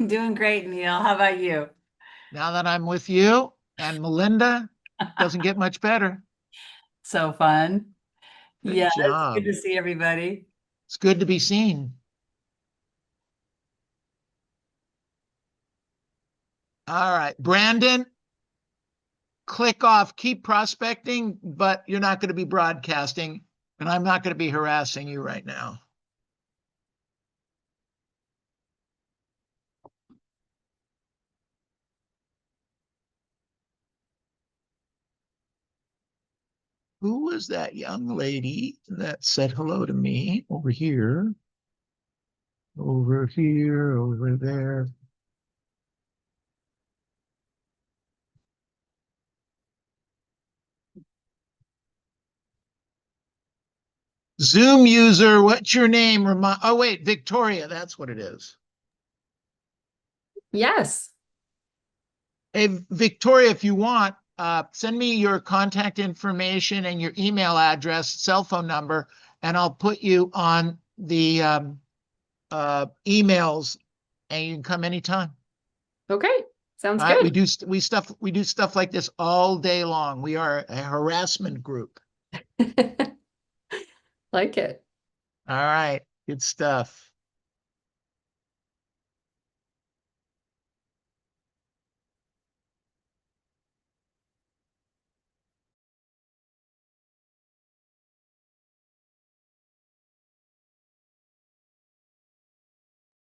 Doing great, Neil. How about you? Now that I'm with you and Melinda, doesn't get much better. So fun. Good Yeah, it's good job. to see everybody. It's good to be seen. All right, Brandon, click off, keep prospecting, but you're not going to be broadcasting, and I'm not going to be harassing you right now. Who was that young lady that said hello to me over here? Over here, over there. Zoom user, what's your name? Oh, wait, Victoria, that's what it is. Yes. Hey, Victoria, if you want, send me your contact information and your email address, cell phone number, and I'll put you on the emails, and you can come anytime. Okay. Sounds All right, good. we do stuff like this all day long. We are a harassment group. Like it. All right, good stuff.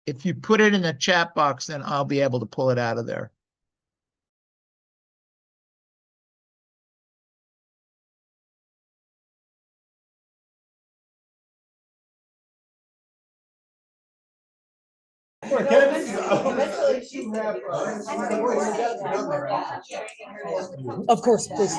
If you put it in the chat box, then I'll be able to pull it out of there. Of course, please.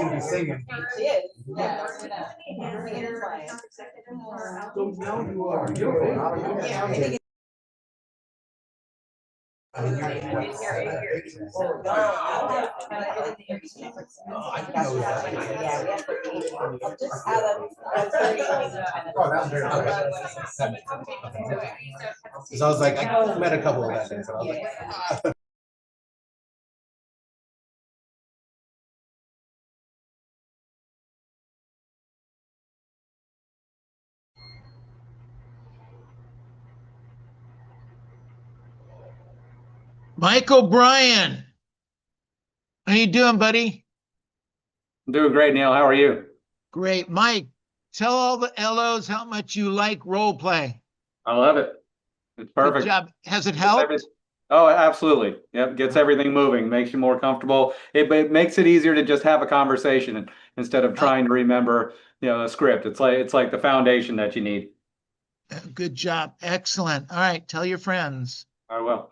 Because I was like, I met a couple of that day, so I was like, Mike O'Brien, how you doing, buddy? I'm doing great, Neil. How are you? Great. Mike, tell all the LOs how much you like role play. I love it. It's Good perfect. job. Has it Gets every- helped? Oh, absolutely. Yep. Gets everything moving, makes you more comfortable. It makes it easier to just have a conversation instead of trying to remember, a script. It's like the foundation that you need. Good job. Excellent. All right. Tell your friends. I will.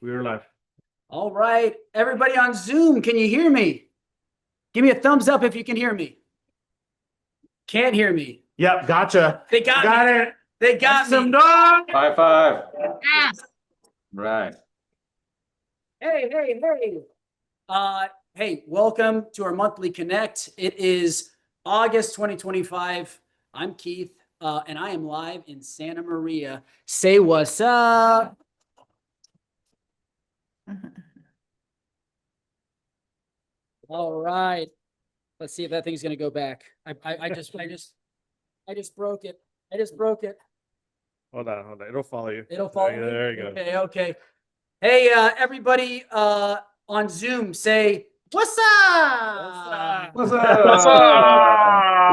We are live. All right, everybody on Zoom, can you hear me? Give me a thumbs up if you can hear me. Can't hear me. Yep, gotcha. They got me. it. They got Some me. dog. High five. Right. Hey, hey, hey. Hey, welcome to our monthly connect. It is August 2025. I'm Keith, and I am live in Santa Maria. Say what's up. All right. Let's see if that thing's gonna go back. I just broke it. I just broke it. Hold on. It'll follow you. It'll follow me? There you go. Okay, okay. Hey, everybody on Zoom, say what's up? What's What's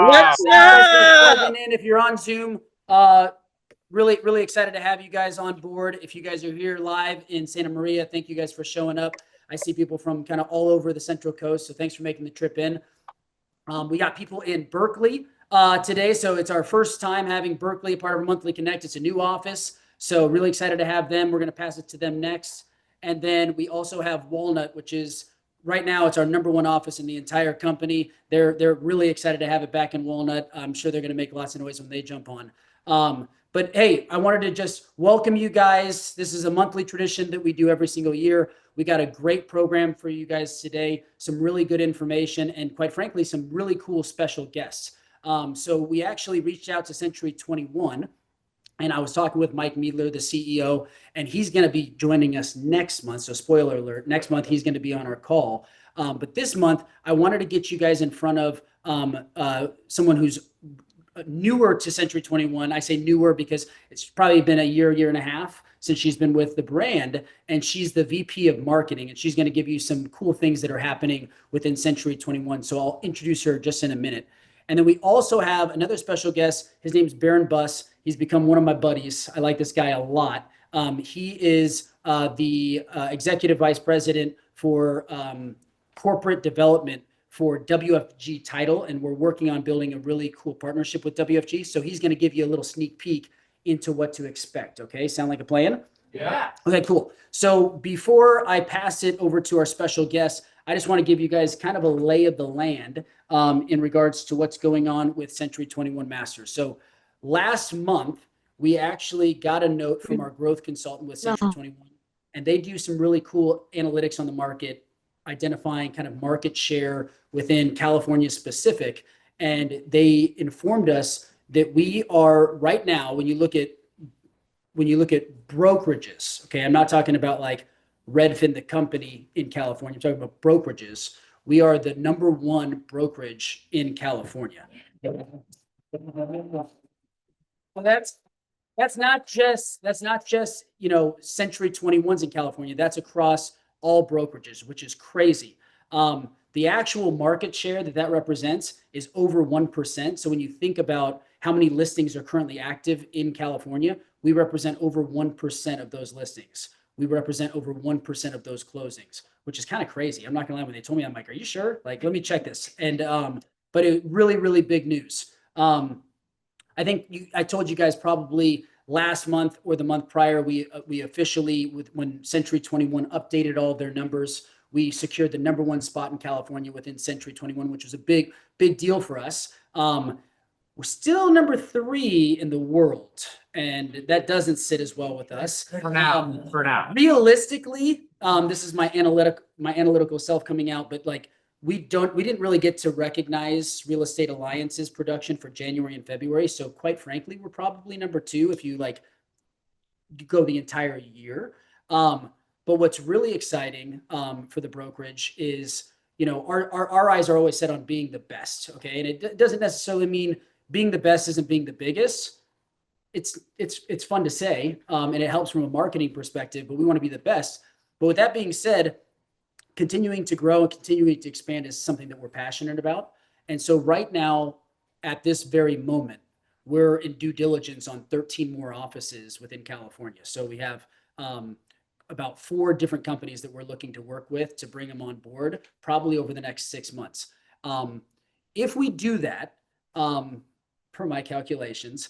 What's up? Plugging in if you're on Zoom. Really excited to have you guys on board. If you guys are here live in Santa Maria, thank you guys for showing up. I see people from kind of all over the Central Coast, so thanks for making the trip in. We got people in Berkeley today, so it's our first time having Berkeley a part of our monthly connect. It's a new office, so really excited to have them. We're going to pass it to them next, and then we also have Walnut, which is right now it's our #1 office in the entire company. They're really excited to have it back in Walnut. I'm sure they're going to make lots of noise when they jump on. But hey, I wanted to just welcome you guys. This is a monthly tradition that we do every single year. We got a great program for you guys today, some really good information, and quite frankly, some really cool special guests. So we actually reached out to Century 21, and I was talking with Mike Miedler, the CEO, and he's going to be joining us next month. So spoiler alert, next month he's going to be on our call. But this month, I wanted to get you guys in front of someone who's newer to Century 21. I say newer because it's probably been a year and a half since she's been with the brand, and she's the VP of marketing, and she's going to give you some cool things that are happening within Century 21. So I'll introduce her just in a minute. And then we also have another special guest. His name's Baron Buss. He's become one of my buddies. I like this guy a lot. He is the executive vice president for corporate development for WFG Title, and we're working on building a really cool partnership with WFG. So he's going to give you a little sneak peek into what to expect. Okay, sound like a plan? Yeah. Okay, cool. So before I pass it over to our special guest, I just want to give you guys kind of a lay of the land in regards to what's going on with Century 21 Masters. So last month, we actually got a note from our growth consultant with Century 21, and they do some really cool analytics on the market, identifying kind of market share within California specific. And they informed us that we are right now, when you look at brokerages, okay, I'm not talking about like Redfin, the company in California, I'm talking about brokerages. We are the #1 brokerage in California. Well, that's not just Century 21's in California. That's across all brokerages, which is crazy. The actual market share that represents is over 1%. So when you think about how many listings are currently active in California, we represent over 1% of those listings. We represent over 1% of those closings, which is kind of crazy. I'm not gonna lie, when they told me, I'm like, are you sure? Like, let me check this. And but it really big news. I think I told you guys probably last month or the month prior, we officially, when Century 21 updated all of their numbers, we secured the #1 spot in California within Century 21, which was a big deal for us. We're still #3 in the world, and that doesn't sit as well with us. For now. Realistically, this is my analytical self coming out, but like we didn't really get to recognize Real Estate Alliance's production for January and February. So quite frankly, we're probably #2 if you like go the entire year. But what's really exciting for the brokerage is, our eyes are always set on being the best. Okay. And it doesn't necessarily mean being the best isn't being the biggest. It's fun to say, and it helps from a marketing perspective, but we want to be the best. But with that being said, continuing to grow and continuing to expand is something that we're passionate about. And so right now, at this very moment, we're in due diligence on 13 more offices within California. So we have about 4 different companies that we're looking to work with to bring them on board, probably over the next 6 months. If we do that, per my calculations,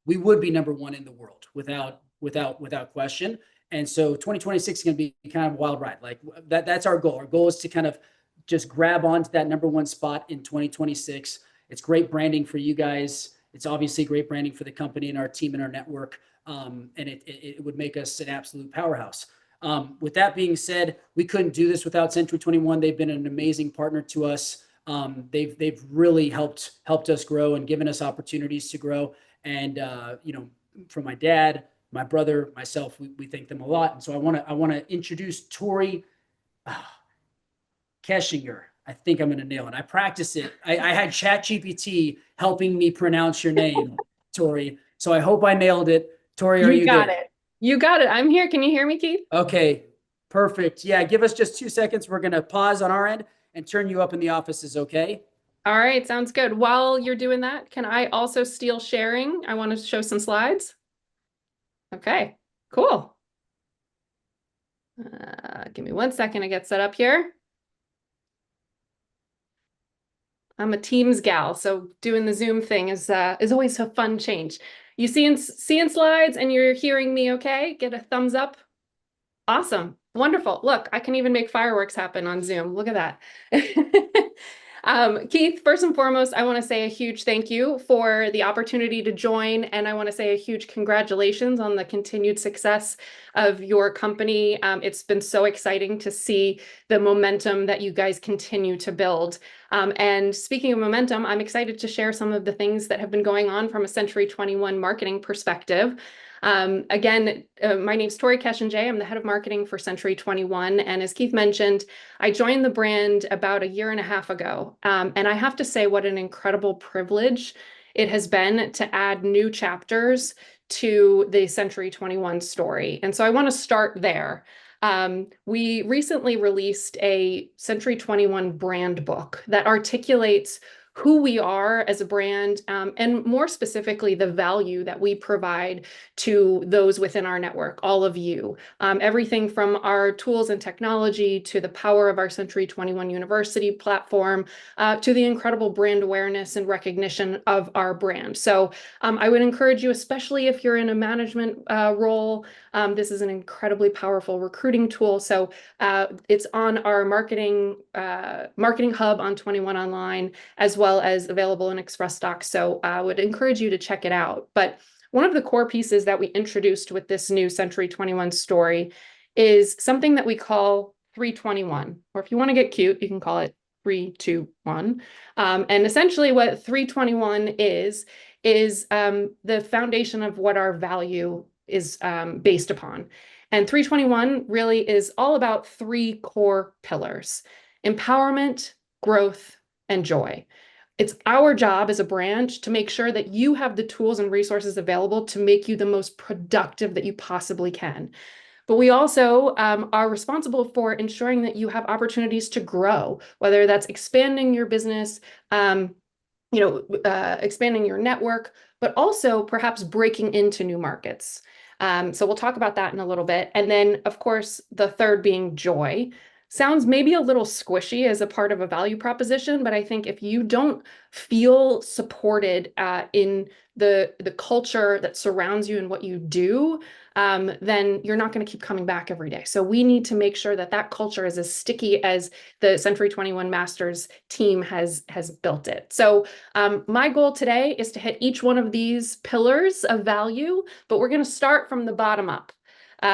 we would be #1 in the world without question. And so 2026 is going to be kind of a wild ride. Like that's our goal. Our goal is to kind of just grab onto that #1 spot in 2026. It's great branding for you guys. It's obviously great branding for the company and our team and our network. And it would make us an absolute powerhouse. With that being said, we couldn't do this without Century 21. They've been an amazing partner to us. They've really helped us grow and given us opportunities to grow. And from my dad, my brother, myself, we thank them a lot. And so I want to introduce Tori Keshinger. I think I'm going to nail it. I practiced it. I had ChatGPT helping me pronounce your name, Tori. So I hope I nailed it. Tori, are you got there? it. You got it. I'm here. Can you hear me, Keith? Okay, perfect. Yeah, give us just 2 seconds. We're going to pause on our end and turn you up in the offices, okay? All right, sounds good. While you're doing that, can I also steal sharing? I want to show some slides. Okay, cool. Give me 1 second to get set up here. I'm a Teams gal, so doing the Zoom thing is always a fun change. You seeing slides and you're hearing me okay? Get a thumbs up. Awesome. Wonderful. Look, I can even make fireworks happen on Zoom. Look at that. Keith, first and foremost, I want to say a huge thank you for the opportunity to join, and I want to say a huge congratulations on the continued success of your company. It's been so exciting to see the momentum that you guys continue to build. And speaking of momentum, I'm excited to share some of the things that have been going on from a Century 21 marketing perspective. Again, my name's Tori Keshinger. I'm the head of marketing for Century 21. And as Keith mentioned, I joined the brand about 1.5 years ago. And I have to say what an incredible privilege it has been to add new chapters to the Century 21 story. And so I want to start there. We recently released a Century 21 brand book that articulates who we are as a brand, and more specifically, the value that we provide to those within our network, all of you. Everything from our tools and technology to the power of our Century 21 University platform, to the incredible brand awareness and recognition of our brand. So I would encourage you, especially if you're in a management role, this is an incredibly powerful recruiting tool. So it's on our marketing hub on 21 Online, as well as available in Express Docs. So I would encourage you to check it out. But one of the core pieces that we introduced with this new Century 21 story is something that we call 321, or if you want to get cute, you can call it 321. And essentially what 321 is the foundation of what our value is based upon. And 321 really is all about 3 core pillars: empowerment, growth, and joy. It's our job as a brand to make sure that you have the tools and resources available to make you the most productive that you possibly can. But we also are responsible for ensuring that you have opportunities to grow, whether that's expanding your business, expanding your network, but also perhaps breaking into new markets. So we'll talk about that in a little bit. And then, of course, the third being joy. Sounds maybe a little squishy as a part of a value proposition, but I think if you don't feel supported in the culture that surrounds you and what you do, then you're not going to keep coming back every day. So we need to make sure that that culture is as sticky as the Century 21 Masters team has built it. So my goal today is to hit each one of these pillars of value, but we're going to start from the bottom up.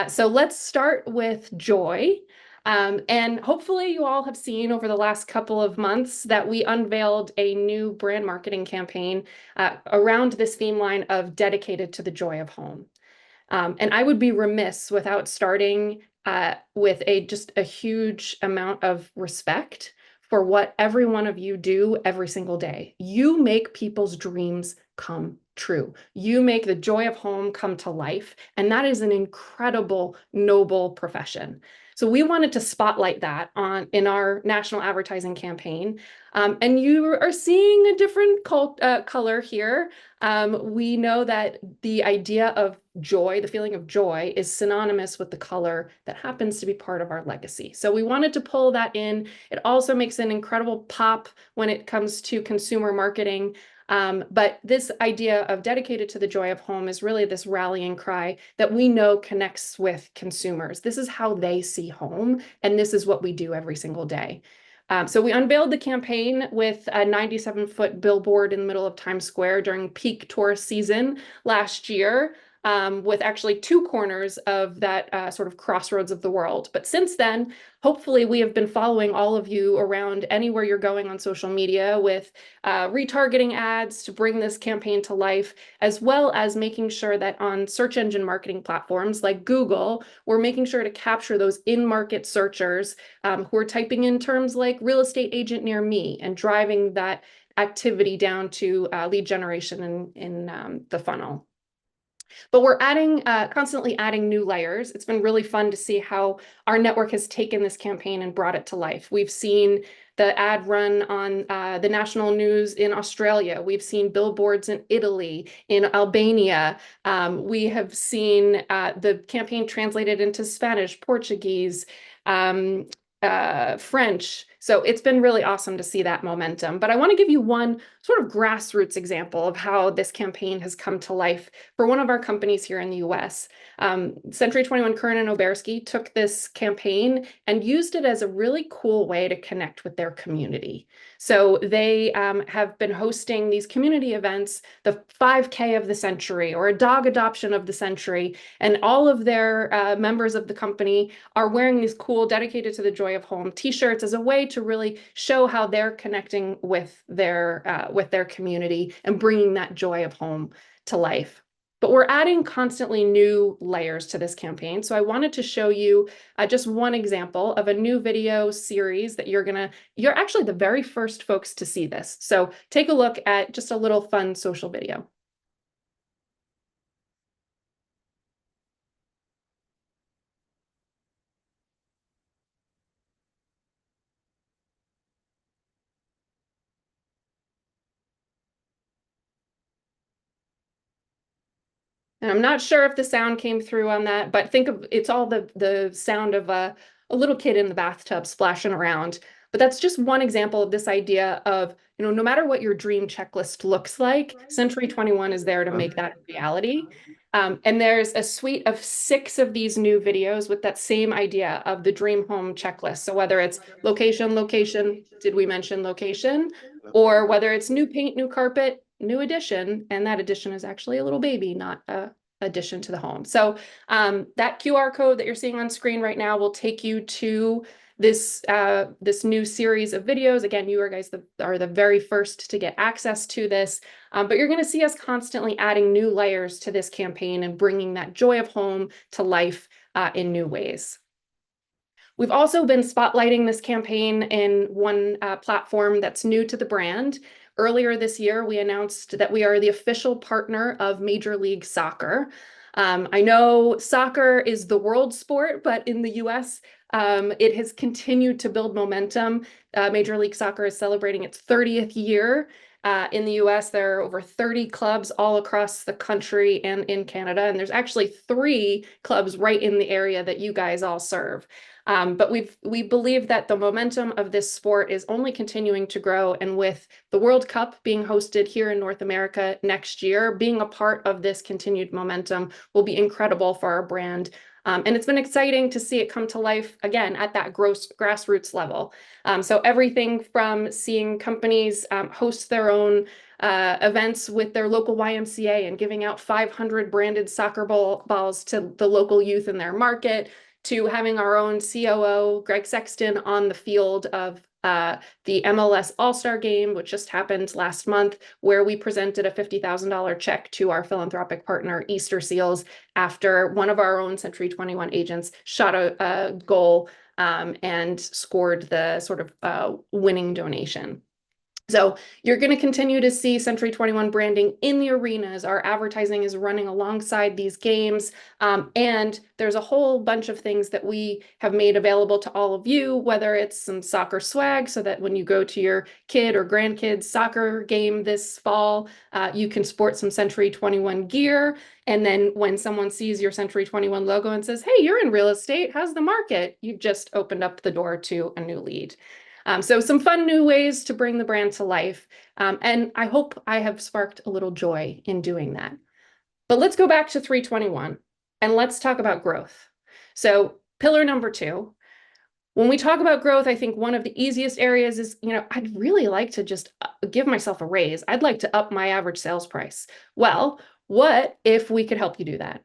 So let's start with joy. And hopefully you all have seen over the last couple of months that we unveiled a new brand marketing campaign around this theme line of dedicated to the joy of home. And I would be remiss without starting with just a huge amount of respect for what every one of you do every single day. You make people's dreams come true. You make the joy of home come to life. And that is an incredible, noble profession. So we wanted to spotlight that in our national advertising campaign. And you are seeing a different color here. We know that the idea of joy, the feeling of joy, is synonymous with the color that happens to be part of our legacy. So we wanted to pull that in. It also makes an incredible pop when it comes to consumer marketing. But this idea of dedicated to the joy of home is really this rallying cry that we know connects with consumers. This is how they see home, and this is what we do every single day. So we unveiled the campaign with a 97-foot billboard in the middle of Times Square during peak tourist season last year, with actually two corners of that sort of crossroads of the world. But since then, hopefully we have been following all of you around anywhere you're going on social media with retargeting ads to bring this campaign to life, as well as making sure that on search engine marketing platforms like Google, we're making sure to capture those in-market searchers who are typing in terms like real estate agent near me and driving that activity down to lead generation in the funnel. But we're constantly adding new layers. It's been really fun to see how our network has taken this campaign and brought it to life. We've seen the ad run on the national news in Australia. We've seen billboards in Italy, in Albania. We have seen the campaign translated into Spanish, Portuguese, French. So it's been really awesome to see that momentum. But I want to give you one sort of grassroots example of how this campaign has come to life for one of our companies here in the US. Century 21 Curran and Oberski took this campaign and used it as a really cool way to connect with their community. So they have been hosting these community events, the 5K of the century or a dog adoption of the century, and all of their members of the company are wearing these cool dedicated to the joy of home t-shirts as a way to really show how they're connecting with their community and bringing that joy of home to life. But we're adding constantly new layers to this campaign. So I wanted to show you just one example of a new video series that you're actually the very first folks to see this. So take a look at just a little fun social video. And I'm not sure if the sound came through on that, but think of it's all the sound of a little kid in the bathtub splashing around. But that's just one example of this idea of, no matter what your dream checklist looks like, Century 21 is there to make that a reality. And there's a suite of 6 of these new videos with that same idea of the dream home checklist. So whether it's location, did we mention location? Or whether it's new paint, new carpet, new addition, and that addition is actually a little baby, not a addition to the home. So that QR code that you're seeing on screen right now will take you to this new series of videos. Again, you guys are the very first to get access to this, but you're going to see us constantly adding new layers to this campaign and bringing that joy of home to life in new ways. We've also been spotlighting this campaign in one platform that's new to the brand. Earlier this year, we announced that we are the official partner of Major League Soccer. I know soccer is the world sport, but in the US, it has continued to build momentum. Major League Soccer is celebrating its 30th year. In the US, there are over 30 clubs all across the country and in Canada, and there's actually 3 clubs right in the area that you guys all serve. But we believe that the momentum of this sport is only continuing to grow, and with the World Cup being hosted here in North America next year, being a part of this continued momentum will be incredible for our brand. And it's been exciting to see it come to life again at that grassroots level. So everything from seeing companies host their own events with their local YMCA and giving out 500 branded soccer balls to the local youth in their market, to having our own COO, Greg Sexton, on the field of the MLS All-Star Game, which just happened last month, where we presented a $50,000 check to our philanthropic partner, Easter Seals, after one of our own Century 21 agents shot a goal and scored the sort of winning donation. So you're going to continue to see Century 21 branding in the arenas. Our advertising is running alongside these games. And there's a whole bunch of things that we have made available to all of you, whether it's some soccer swag so that when you go to your kid or grandkid's soccer game this fall, you can sport some Century 21 gear. And then when someone sees your Century 21 logo and says, hey, you're in real estate, how's the market? You've just opened up the door to a new lead. So some fun new ways to bring the brand to life. And I hope I have sparked a little joy in doing that. But let's go back to 321 and let's talk about growth. So pillar number 2, when we talk about growth, I think one of the easiest areas is, I'd really like to just give myself a raise. I'd like to up my average sales price. Well, what if we could help you do that?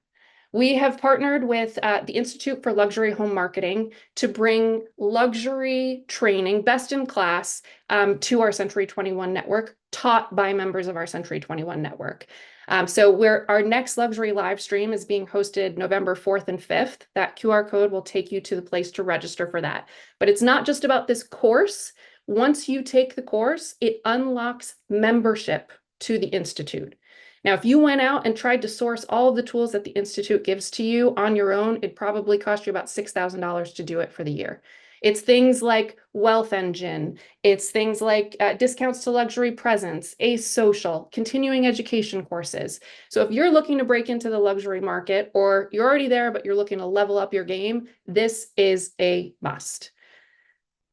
We have partnered with the Institute for Luxury Home Marketing to bring luxury training, best in class, to our Century 21 network, taught by members of our Century 21 network. So our next luxury live stream is being hosted November 4th and 5th. That QR code will take you to the place to register for that. But it's not just about this course. Once you take the course, it unlocks membership to the Institute. Now, if you went out and tried to source all of the tools that the Institute gives to you on your own, it'd probably cost you about $6,000 to do it for the year. It's things like Wealth Engine. It's things like discounts to luxury presence, Ace Social, continuing education courses. So if you're looking to break into the luxury market, or you're already there, but you're looking to level up your game, this is a must.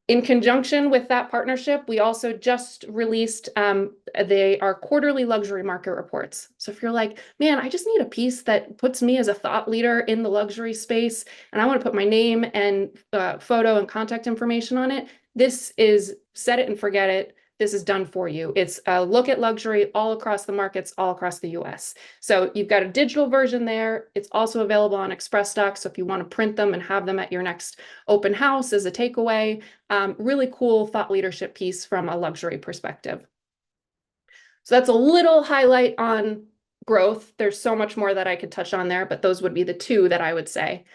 In conjunction with that partnership, we also just released our quarterly luxury market reports. So if you're like, man, I just need a piece that puts me as a thought leader in the luxury space, and I want to put my name and photo and contact information on it, this is set it and forget it. This is done for you. It's a look at luxury all across the markets, all across the US. So you've got a digital version there. It's also available on ExpressDocs. So if you want to print them and have them at your next open house as a takeaway, really cool thought leadership piece from a luxury perspective. So that's a little highlight on growth. There's so much more that I could touch on there, but those would be the 2 that I would say.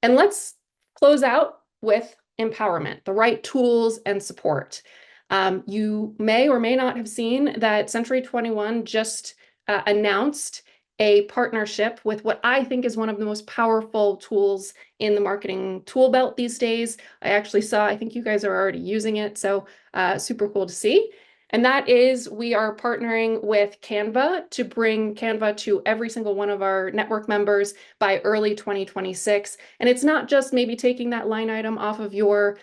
And let's close out with empowerment, the right tools and support. You may or may not have seen that Century 21 just announced a partnership with what I think is one of the most powerful tools in the marketing tool belt these days. I think you guys are already using it, so super cool to see. And that is, we are partnering with Canva to bring Canva to every single one of our network members by early 2026. And it's not just maybe taking that line item off of your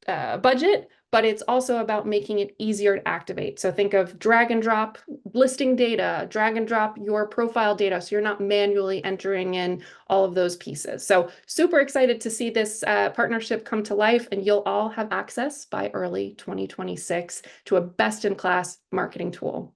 budget, but it's also about making it easier to activate. So think of drag and drop listing data, drag and drop your profile data, so you're not manually entering in all of those pieces. So super excited to see this partnership come to life, and you'll all have access by early 2026 to a best-in-class marketing tool.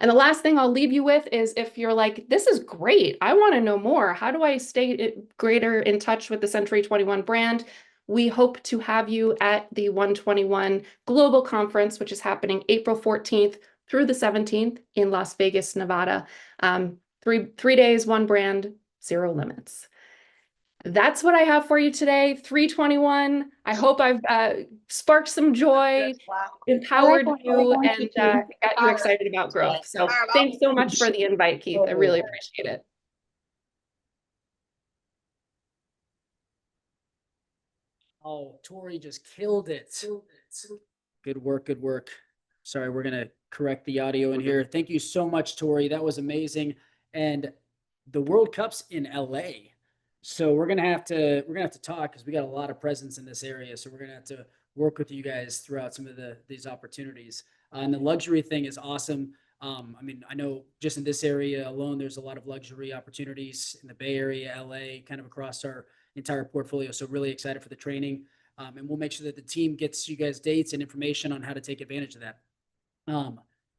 And the last thing I'll leave you with is, if you're like, this is great, I want to know more, how do I stay greater in touch with the Century 21 brand? We hope to have you at the 121 Global Conference, which is happening April 14th through the 17th in Las Vegas, Nevada. 3 days, 1 brand, 0 limits. That's what I have for you today, 321. I hope I've sparked some joy, empowered you, and got you excited about growth. So thanks so much for the invite, Keith. I really appreciate it. Oh, Tori just killed it. Good work, good work. Sorry, we're gonna correct the audio in here. Thank you so much, Tori. That was amazing. And the World Cup's in LA. So we're gonna have to talk, because we got a lot of presence in this area. So we're gonna have to work with you guys throughout some of these opportunities. And the luxury thing is awesome. I mean, I know just in this area alone, there's a lot of luxury opportunities in the Bay Area, LA, kind of across our entire portfolio. So really excited for the training. And we'll make sure that the team gets you guys dates and information on how to take advantage of that.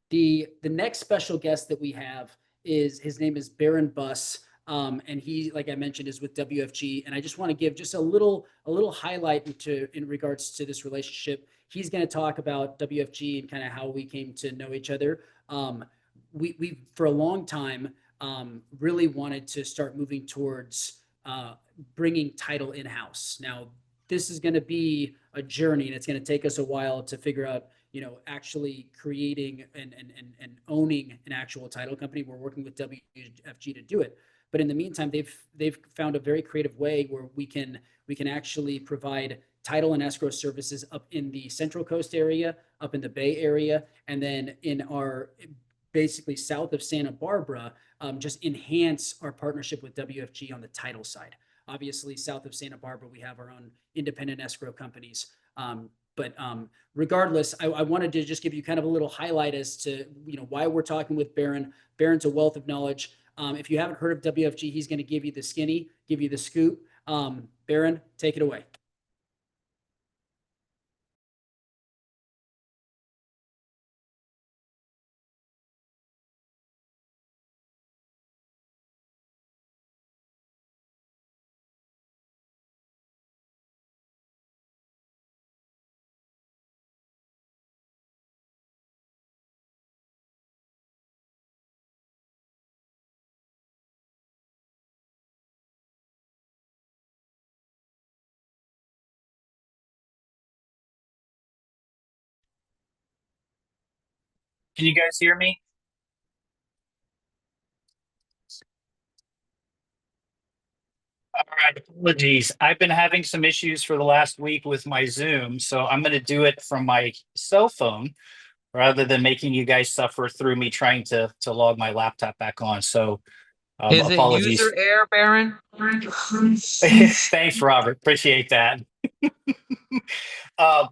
The next special guest that we have his name is Baron Buss. And he, like I mentioned, is with WFG. And I just want to give just a little highlight in regards to this relationship. He's going to talk about WFG and kind of how we came to know each other. We for a long time really wanted to start moving towards bringing title in-house. Now, this is going to be a journey, and it's going to take us a while to figure out, actually creating and owning an actual title company. We're working with WFG to do it. But in the meantime, they've found a very creative way where we can actually provide title and escrow services up in the Central Coast area, up in the Bay Area, and then in our basically south of Santa Barbara, just enhance our partnership with WFG on the title side. Obviously, south of Santa Barbara, we have our own independent escrow companies. But regardless, I wanted to just give you kind of a little highlight as to why we're talking with Barron. Barron's a wealth of knowledge. If you haven't heard of WFG, he's going to give you the skinny, give you the scoop. Barron, take it away. Can you guys hear me? All right, apologies. I've been having some issues for the last week with my Zoom, so I'm going to do it from my cell phone rather than making you guys suffer through me trying to log my laptop back on. So Is it apologies. user error, Baron? Thanks, Robert. Appreciate that.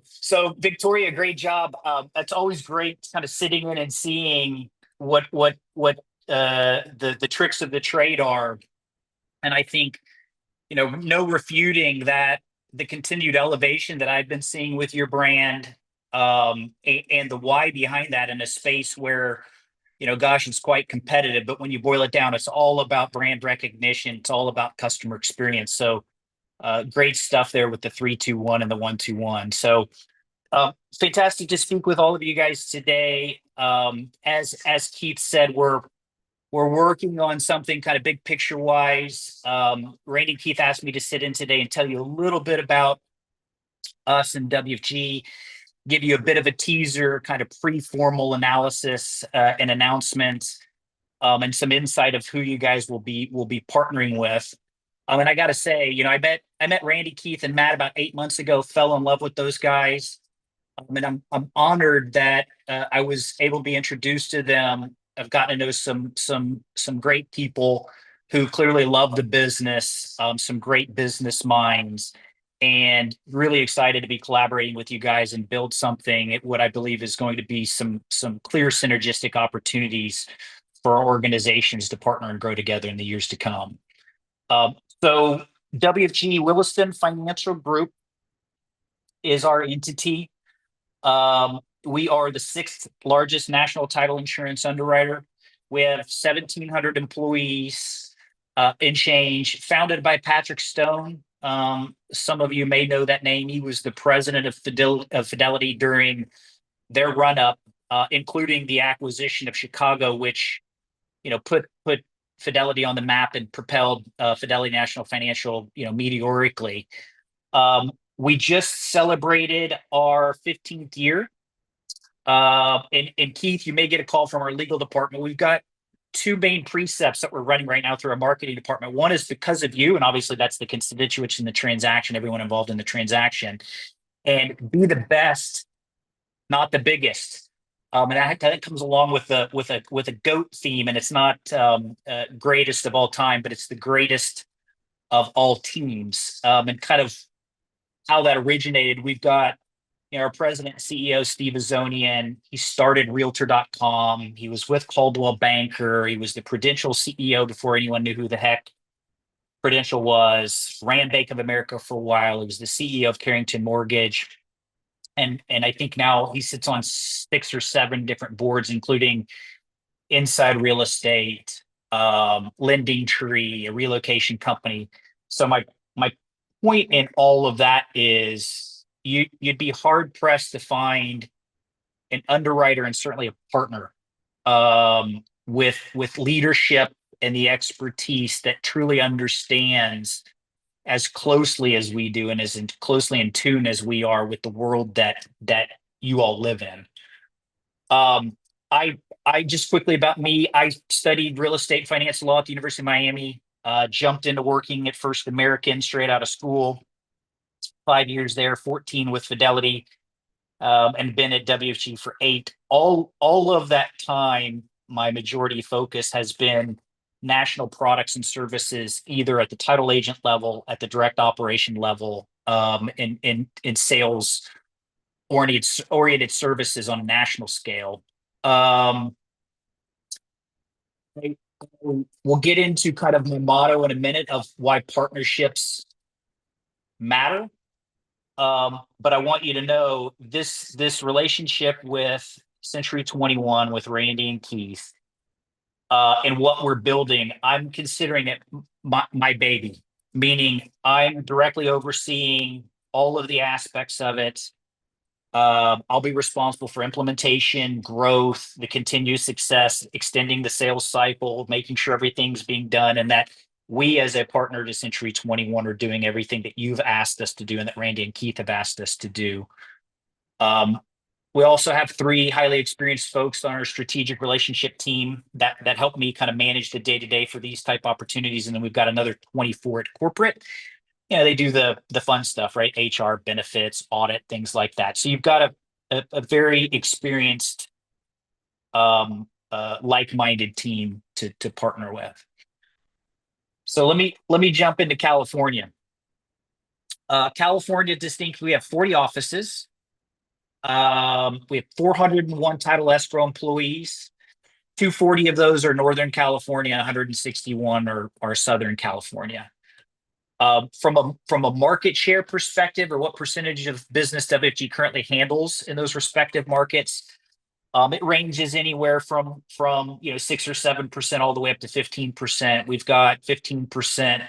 So Victoria, great job. It's always great kind of sitting in and seeing what the tricks of the trade are. And I think, no refuting that the continued elevation that I've been seeing with your brand, and the why behind that in a space where, gosh, it's quite competitive. But when you boil it down, it's all about brand recognition. It's all about customer experience. So great stuff there with the 3-2-1 and the 1-2-1. So fantastic to speak with all of you guys today. As Keith said, we're working on something kind of big picture wise. Randy Keith asked me to sit in today and tell you a little bit about us and WFG, give you a bit of a teaser, kind of pre-formal analysis and announcements, and some insight of who you guys will be partnering with. And I got to say, I met Randy Keith and Matt about 8 months ago, fell in love with those guys. And I'm honored that I was able to be introduced to them. I've gotten to know some great people who clearly love the business, some great business minds, and really excited to be collaborating with you guys and build something what I believe is going to be some clear synergistic opportunities for our organizations to partner and grow together in the years to come. So WFG Williston Financial Group is our entity. We are the 6th largest national title insurance underwriter. We have 1,700 employees in change, founded by Patrick Stone. Some of you may know that name. He was the president of Fidelity during their run-up, including the acquisition of Chicago, which put Fidelity on the map and propelled Fidelity National Financial meteorically. We just celebrated our 15th year. And Keith, you may get a call from our legal department. We've got 2 main precepts that we're running right now through our marketing department. One is because of you, and obviously that's the constituents in the transaction, everyone involved in the transaction, and be the best, not the biggest. And that comes along with a GOAT theme, and it's not greatest of all time, but it's the greatest of all teams. And kind of how that originated, we've got our president and CEO, Steve Azonian. He started Realtor.com. He was with Coldwell Banker. He was the Prudential CEO before anyone knew who the heck Prudential was. Ran Bank of America for a while. He was the CEO of Carrington Mortgage. And I think now he sits on 6 or 7 different boards, including Inside Real Estate, Lending Tree, a relocation company. So my point in all of that is you'd be hard pressed to find an underwriter and certainly a partner with leadership and the expertise that truly understands as closely as we do and as closely in tune as we are with the world that you all live in. I just quickly about me, I studied real estate finance law at the University of Miami, jumped into working at First American straight out of school, 5 years there, 14 with Fidelity, and been at WFG for 8. All of that time, my majority focus has been national products and services, either at the title agent level, at the direct operation level, in sales oriented services on a national scale. We'll get into kind of my motto in a minute of why partnerships matter. But I want you to know this relationship with Century 21, with Randy and Keith, and what we're building, I'm considering it my baby, meaning I'm directly overseeing all of the aspects of it. I'll be responsible for implementation, growth, the continued success, extending the sales cycle, making sure everything's being done, and that we as a partner to Century 21 are doing everything that you've asked us to do and that Randy and Keith have asked us to do. We also have 3 highly experienced folks on our strategic relationship team that help me kind of manage the day-to-day for these type opportunities. And then we've got another 24 at corporate. You know, they do the fun stuff, right? HR, benefits, audit, things like that. So you've got a very experienced, like-minded team to partner with. So let me jump into California. California distinctly, we have 40 offices. We have 401 title escrow employees. 240 of those are Northern California, 161 are Southern California. From a market share perspective, or what percentage of business WFG currently handles in those respective markets, it ranges anywhere from 6 or 7% all the way up to 15%. We've got 15%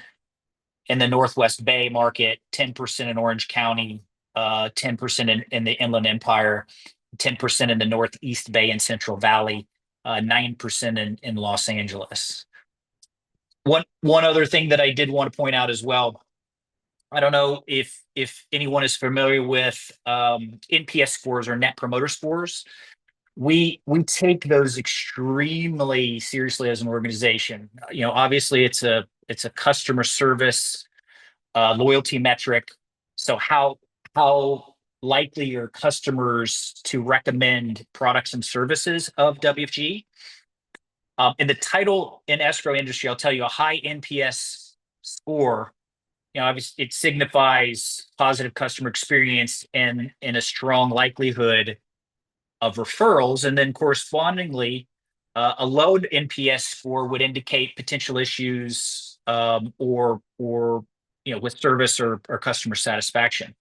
in the Northwest Bay market, 10% in Orange County, 10% in the Inland Empire, 10% in the Northeast Bay and Central Valley, 9% in Los Angeles. One other thing that I did want to point out as well, I don't know if anyone is familiar with NPS scores or Net Promoter Scores. We take those extremely seriously as an organization. Obviously it's a customer service loyalty metric. So how likely are customers to recommend products and services of WFG? In the title and escrow industry, I'll tell you, a high NPS score, obviously it signifies positive customer experience and a strong likelihood of referrals. And then correspondingly, a low NPS score would indicate potential issues or with service or customer satisfaction.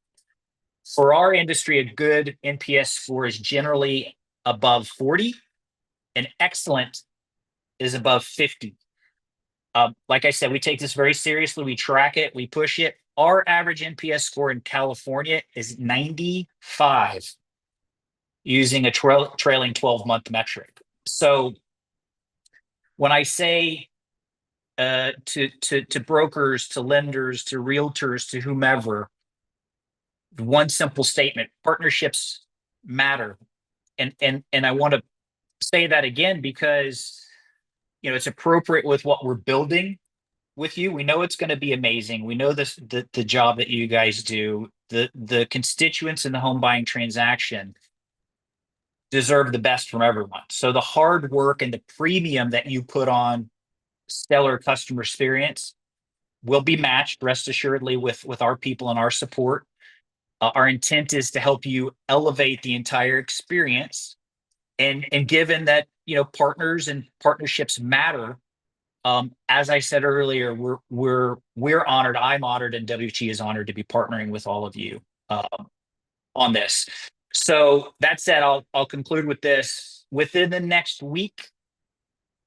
For our industry, a good NPS score is generally above 40, and excellent is above 50. Like I said, we take this very seriously. We track it, we push it. Our average NPS score in California is 95, using a trailing 12-month metric. So when I say to brokers, to lenders, to realtors, to whomever, one simple statement: partnerships matter. And I want to say that again because it's appropriate with what we're building with you. We know it's going to be amazing. We know the job that you guys do. The constituents in the home buying transaction deserve the best from everyone. So the hard work and the premium that you put on stellar customer experience will be matched, rest assuredly, with our people and our support. Our intent is to help you elevate the entire experience. And given that, partners and partnerships matter, as I said earlier, we're honored. I'm honored, and WFG is honored to be partnering with all of you on this. So that said, I'll conclude with this. Within the next week,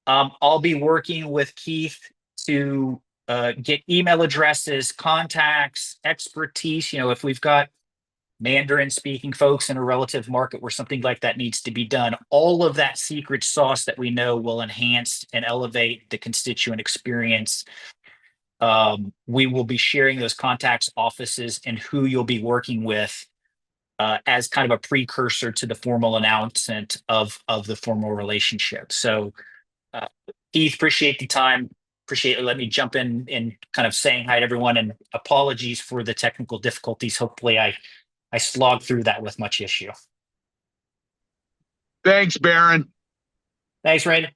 I'll be working with Keith to get email addresses, contacts, expertise. If we've got Mandarin speaking folks in a relative market where something like that needs to be done, all of that secret sauce that we know will enhance and elevate the constituent experience. We will be sharing those contacts, offices, and who you'll be working with as kind of a precursor to the formal announcement of the formal relationship. So Keith, appreciate the time. Appreciate it. Let me jump in and kind of saying hi to everyone, and apologies for the technical difficulties. Hopefully I slogged through that with much issue. Thanks, Baron. Thanks, Randy.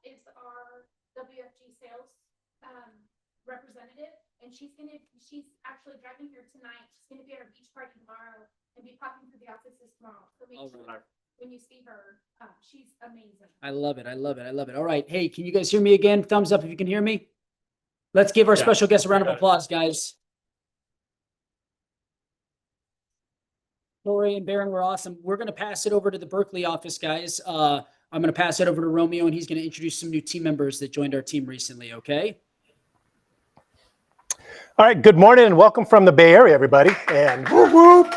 Is our she's actually driving here tonight. She's gonna be at our beach party tomorrow and be popping through the offices tomorrow. So make All sure right. when you see her, she's amazing. I love it. I love it. I love it. All right. Hey, can you guys hear me again? Thumbs up if you can hear me. Let's give our special guest a round of applause, guys. Lori and Baron were awesome. We're going to pass it over to the Berkeley office, guys. I'm going to pass it over to Romeo, and he's going to introduce some new team members that joined our team recently, okay? All right, good morning and welcome from the Bay Area, everybody. And whoop, whoop.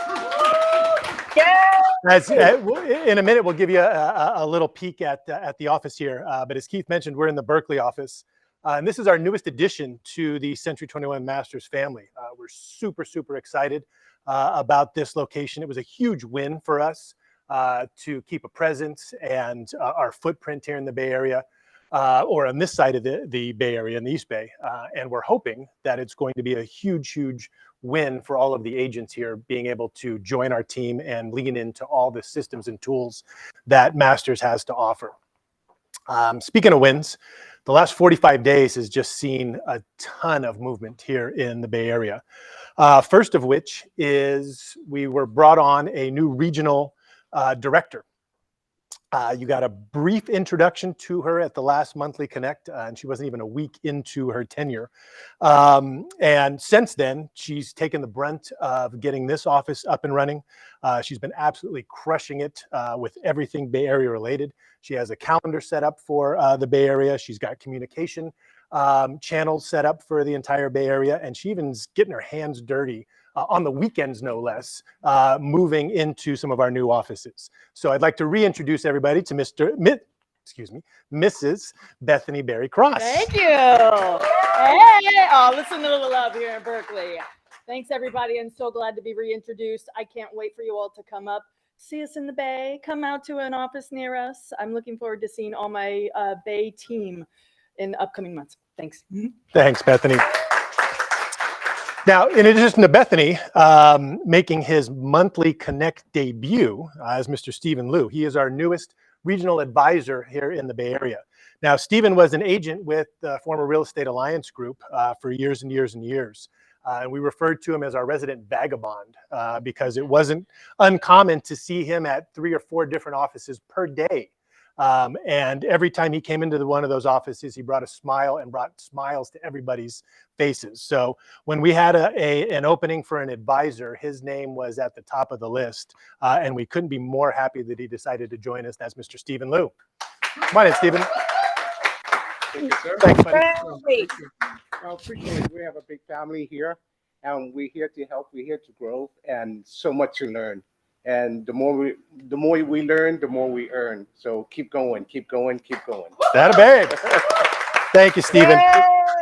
In a minute, we'll give you a little peek at the office here. But as Keith mentioned, we're in the Berkeley office. And this is our newest addition to the Century 21 Masters family. We're super, super excited about this location. It was a huge win for us to keep a presence and our footprint here in the Bay Area, or on this side of the Bay Area, in the East Bay. And we're hoping that it's going to be a huge, huge win for all of the agents here being able to join our team and lean into all the systems and tools that Masters has to offer. Speaking of wins, the last 45 days has just seen a ton of movement here in the Bay Area. First of which is we were brought on a new regional director. You got a brief introduction to her at the last monthly Connect, and she wasn't even a week into her tenure. And since then, she's taken the brunt of getting this office up and running. She's been absolutely crushing it with everything Bay Area related. She has a calendar set up for the Bay Area. She's got communication channels set up for the entire Bay Area, and she even's getting her hands dirty on the weekends, no less, moving into some of our new offices. So I'd like to reintroduce everybody to Mrs. Bethany Berry Cross. Thank you. Hey, oh, listen to the love here in Berkeley. Thanks, everybody. I'm so glad to be reintroduced. I can't wait for you all to come up, see us in the Bay, come out to an office near us. I'm looking forward to seeing all my Bay team in the upcoming months. Thanks. Thanks, Bethany. Now, in addition to Bethany making his monthly Connect debut as Mr. Stephen Liu, he is our newest regional advisor here in the Bay Area. Now, Stephen was an agent with the former Real Estate Alliance Group for years and years and years. And we referred to him as our resident vagabond because it wasn't uncommon to see him at 3 or 4 different offices per day. And every time he came into one of those offices, he brought a smile and brought smiles to everybody's faces. So when we had an opening for an advisor, his name was at the top of the list. And we couldn't be more happy that he decided to join us. That's Mr. Stephen Liu. Come on in, Stephen. Thank you, sir. Thanks, buddy. Well, appreciate it. We have a big family here, and we're here to help. We're here to grow, and so much to learn. And the more we learn, the more we earn. So keep going, keep going, keep going. That a babe. Thank you, Stephen.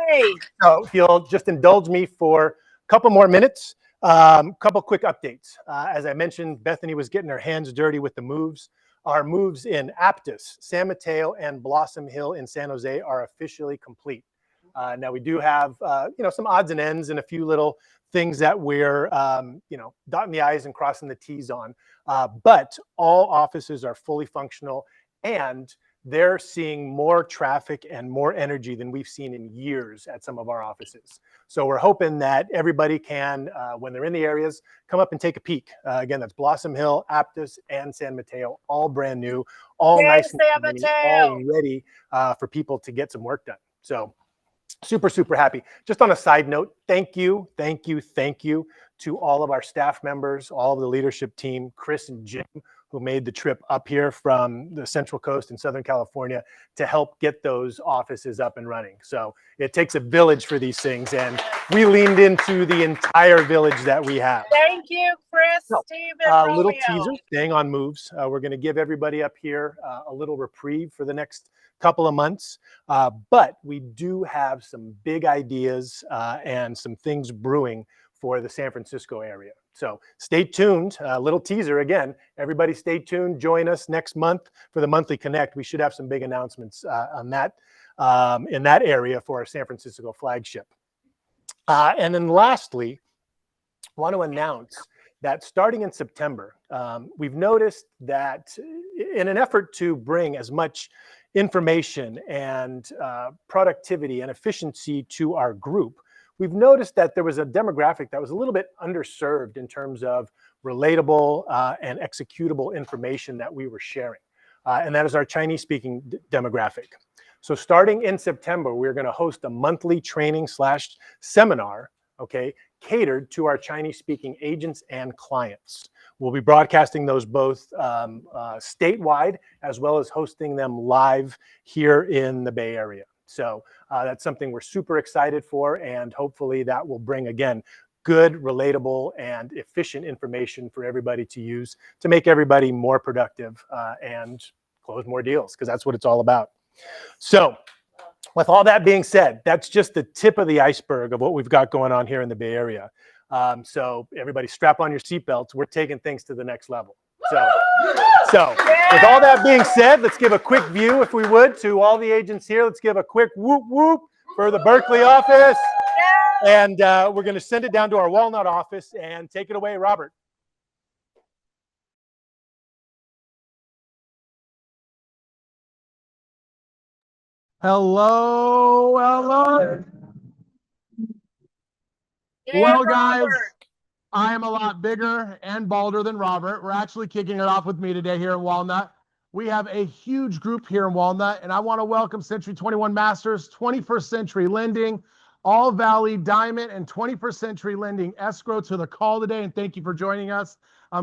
Yay! So if you'll just indulge me for a couple more minutes, couple quick updates. As I mentioned, Bethany was getting her hands dirty with the moves. Our moves in Aptos, San Mateo, and Blossom Hill in San Jose are officially complete. Now we do have, some odds and ends and a few little things that we're, dotting the I's and crossing the T's on. But all offices are fully functional, and they're seeing more traffic and more energy than we've seen in years at some of our offices. So we're hoping that everybody can, when they're in the areas, come up and take a peek. Again, that's Blossom Hill, Aptos, and San Mateo, all brand new, all nice and shiny, all ready for people to get some work done. So super, super happy. Just on a side note, thank you to all of our staff members, all of the leadership team, Chris and Jim, who made the trip up here from the Central Coast in Southern California to help get those offices up and running. So it takes a village for these things, and we leaned into the entire village that we have. Thank you, Chris, Stephen, A little teaser, staying on moves. We're going to give everybody up here a little reprieve for the next couple of months, but we do have some big ideas and some things brewing for the San Francisco area. So stay tuned. A little teaser again. Everybody stay tuned. Join us next month for the monthly Connect. We should have some big announcements on that in that area for our San Francisco flagship. And then lastly, I want to announce that starting in September, we've noticed that in an effort to bring as much information and productivity and efficiency to our group, we've noticed that there was a demographic that was a little bit underserved in terms of relatable and executable information that we were sharing. And that is our Chinese speaking demographic. So starting in September, we're going to host a monthly training / seminar, okay, catered to our Chinese speaking agents and clients. We'll be broadcasting those both statewide, as well as hosting them live here in the Bay Area. So that's something we're super excited for, and hopefully that will bring, again, good, relatable, and efficient information for everybody to use to make everybody more productive and close more deals, because that's what it's all about. So with all that being said, that's just the tip of the iceberg of what we've got going on here in the Bay Area. So everybody strap on your seatbelts. We're taking things to the next level. So with all that being said, let's give a quick view, if we would, to all the agents here. Let's give a quick whoop whoop for the Berkeley office. And we're going to send it down to our Walnut office, and take it away, Robert. Hello. Well, guys, I am a lot bigger and balder than Robert. We're actually kicking it off with me today here in Walnut. We have a huge group here in Walnut, and I want to welcome Century 21 Masters, 21st Century Lending, All Valley Diamond, and 21st Century Lending Escrow to the call today, and thank you for joining us.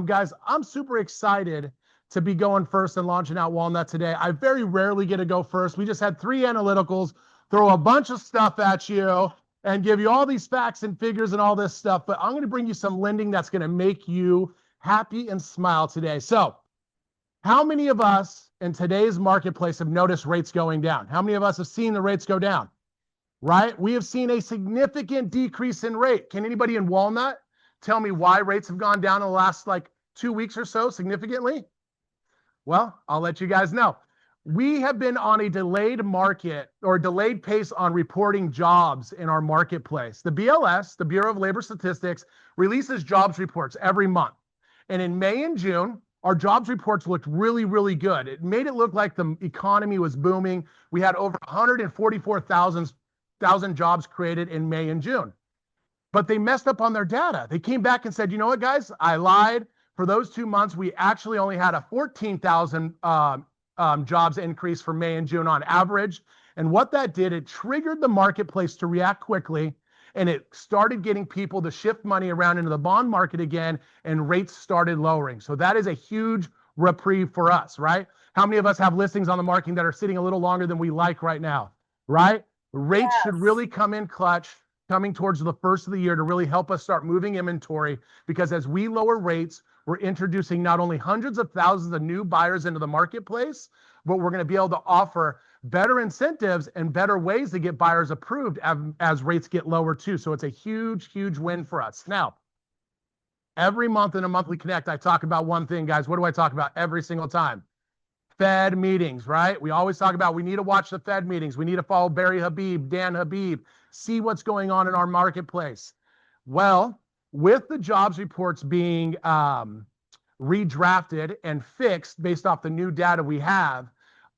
Guys, I'm super excited to be going first and launching out Walnut today. I very rarely get to go first. We just had 3 analyticals, throw a bunch of stuff at you, and give you all these facts and figures and all this stuff. But I'm going to bring you some lending that's going to make you happy and smile today. So how many of us in today's marketplace have noticed rates going down? How many of us have seen the rates go down? Right? We have seen a significant decrease in rate. Can anybody in Walnut tell me why rates have gone down in the last 2 weeks or so significantly? Well, I'll let you guys know. We have been on a delayed market or delayed pace on reporting jobs in our marketplace. The BLS, the Bureau of Labor Statistics, releases jobs reports every month. And in May and June, our jobs reports looked really, really good. It made it look like the economy was booming. We had over 144,000 jobs created in May and June. But they messed up on their data. They came back and said, you know what, guys? I lied. For those 2 months, we actually only had a 14,000 jobs increase for May and June on average. And what that did, it triggered the marketplace to react quickly, and it started getting people to shift money around into the bond market again, and rates started lowering. So that is a huge reprieve for us, right? How many of us have listings on the market that are sitting a little longer than we like right now, right? Rates should really come in clutch coming towards the first of the year to really help us start moving inventory, because as we lower rates, we're introducing not only hundreds of thousands of new buyers into the marketplace, but we're going to be able to offer better incentives and better ways to get buyers approved as rates get lower too. So it's a huge, huge win for us. Now, every month in a monthly connect, I talk about one thing, guys. What do I talk about every single time? Fed meetings, right? We always talk about we need to watch the Fed meetings. We need to follow Barry Habib, Dan Habib, see what's going on in our marketplace. Well, with the jobs reports being redrafted and fixed based off the new data we have,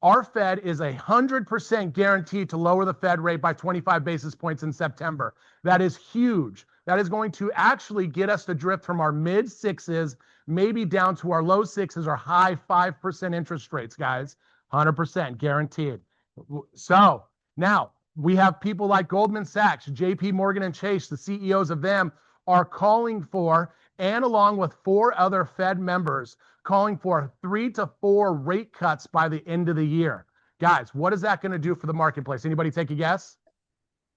our Fed is 100% guaranteed to lower the Fed rate by 25 basis points in September. That is huge. That is going to actually get us to drift from our mid 6s, maybe down to our low 6s or high 5% interest rates, guys. 100% guaranteed. So now we have people like Goldman Sachs, JP Morgan and Chase, the CEOs of them are calling for, and along with 4 other Fed members, calling for 3 to 4 rate cuts by the end of the year. Guys, what is that going to do for the marketplace? Anybody take a guess?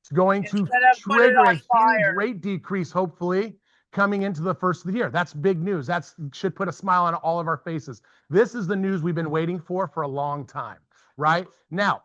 It's going to trigger a huge rate decrease, hopefully, coming into the first of the year. That's big news. That should put a smile on all of our faces. This is the news we've been waiting for a long time, right? Now,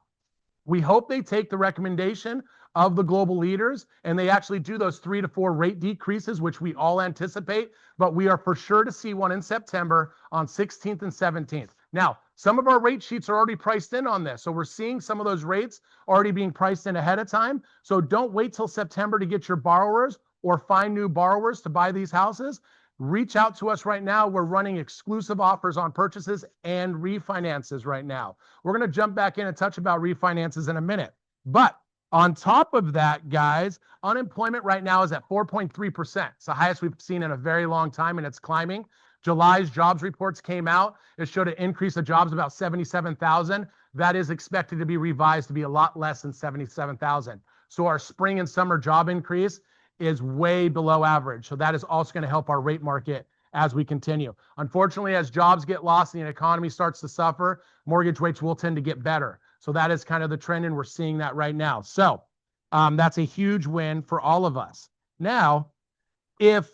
we hope they take the recommendation of the global leaders and they actually do those 3 to 4 rate decreases, which we all anticipate, but we are for sure to see one in September on 16th and 17th. Now, some of our rate sheets are already priced in on this. So we're seeing some of those rates already being priced in ahead of time. So don't wait till September to get your borrowers or find new borrowers to buy these houses. Reach out to us right now. We're running exclusive offers on purchases and refinances right now. We're going to jump back in and touch about refinances in a minute. But On top of that, guys, unemployment right now is at 4.3%. It's the highest we've seen in a very long time, and it's climbing. July's jobs reports came out. It showed an increase of jobs about 77,000. That is expected to be revised to be a lot less than 77,000. So our spring and summer job increase is way below average. So that is also going to help our rate market as we continue. Unfortunately, as jobs get lost and the economy starts to suffer, mortgage rates will tend to get better. So that is kind of the trend, and we're seeing that right now. So that's a huge win for all of us. Now, if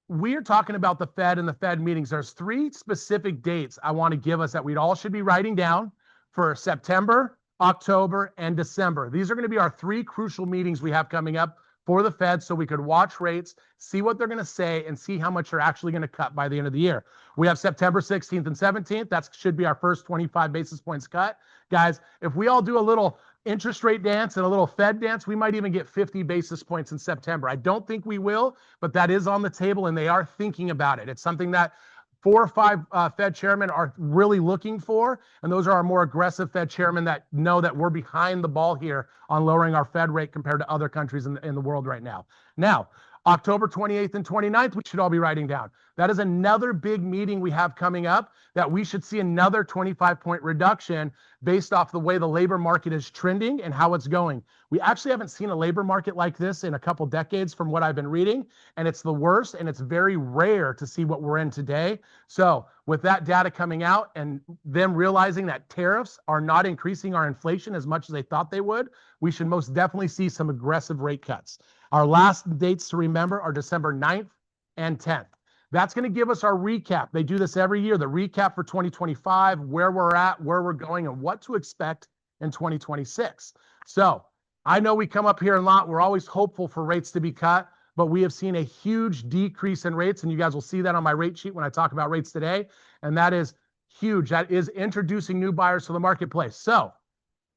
we're talking about the Fed and the Fed meetings, there's 3 specific dates I want to give us that we all should be writing down for September, October, and December. These are going to be our 3 crucial meetings we have coming up for the Fed, so we could watch rates, see what they're going to say, and see how much they're actually going to cut by the end of the year. We have September 16th and 17th. That should be our first 25 basis points cut. Guys, if we all do a little interest rate dance and a little Fed dance, we might even get 50 basis points in September. I don't think we will, but that is on the table, and they are thinking about it. It's something that 4 or 5 Fed chairmen are really looking for, and those are our more aggressive Fed chairmen that know that we're behind the ball here on lowering our Fed rate compared to other countries in the world right now. Now, October 28th and 29th, we should all be writing down. That is another big meeting we have coming up that we should see another 25-point reduction based off the way the labor market is trending and how it's going. We actually haven't seen a labor market like this in a couple decades from what I've been reading, and it's the worst, and it's very rare to see what we're in today. So with that data coming out and them realizing that tariffs are not increasing our inflation as much as they thought they would, we should most definitely see some aggressive rate cuts. Our last dates to remember are December 9th and 10th. That's going to give us our recap. They do this every year, the recap for 2025, where we're at, where we're going, and what to expect in 2026. So I know we come up here a lot. We're always hopeful for rates to be cut, but we have seen a huge decrease in rates, and you guys will see that on my rate sheet when I talk about rates today, and that is huge. That is introducing new buyers to the marketplace. So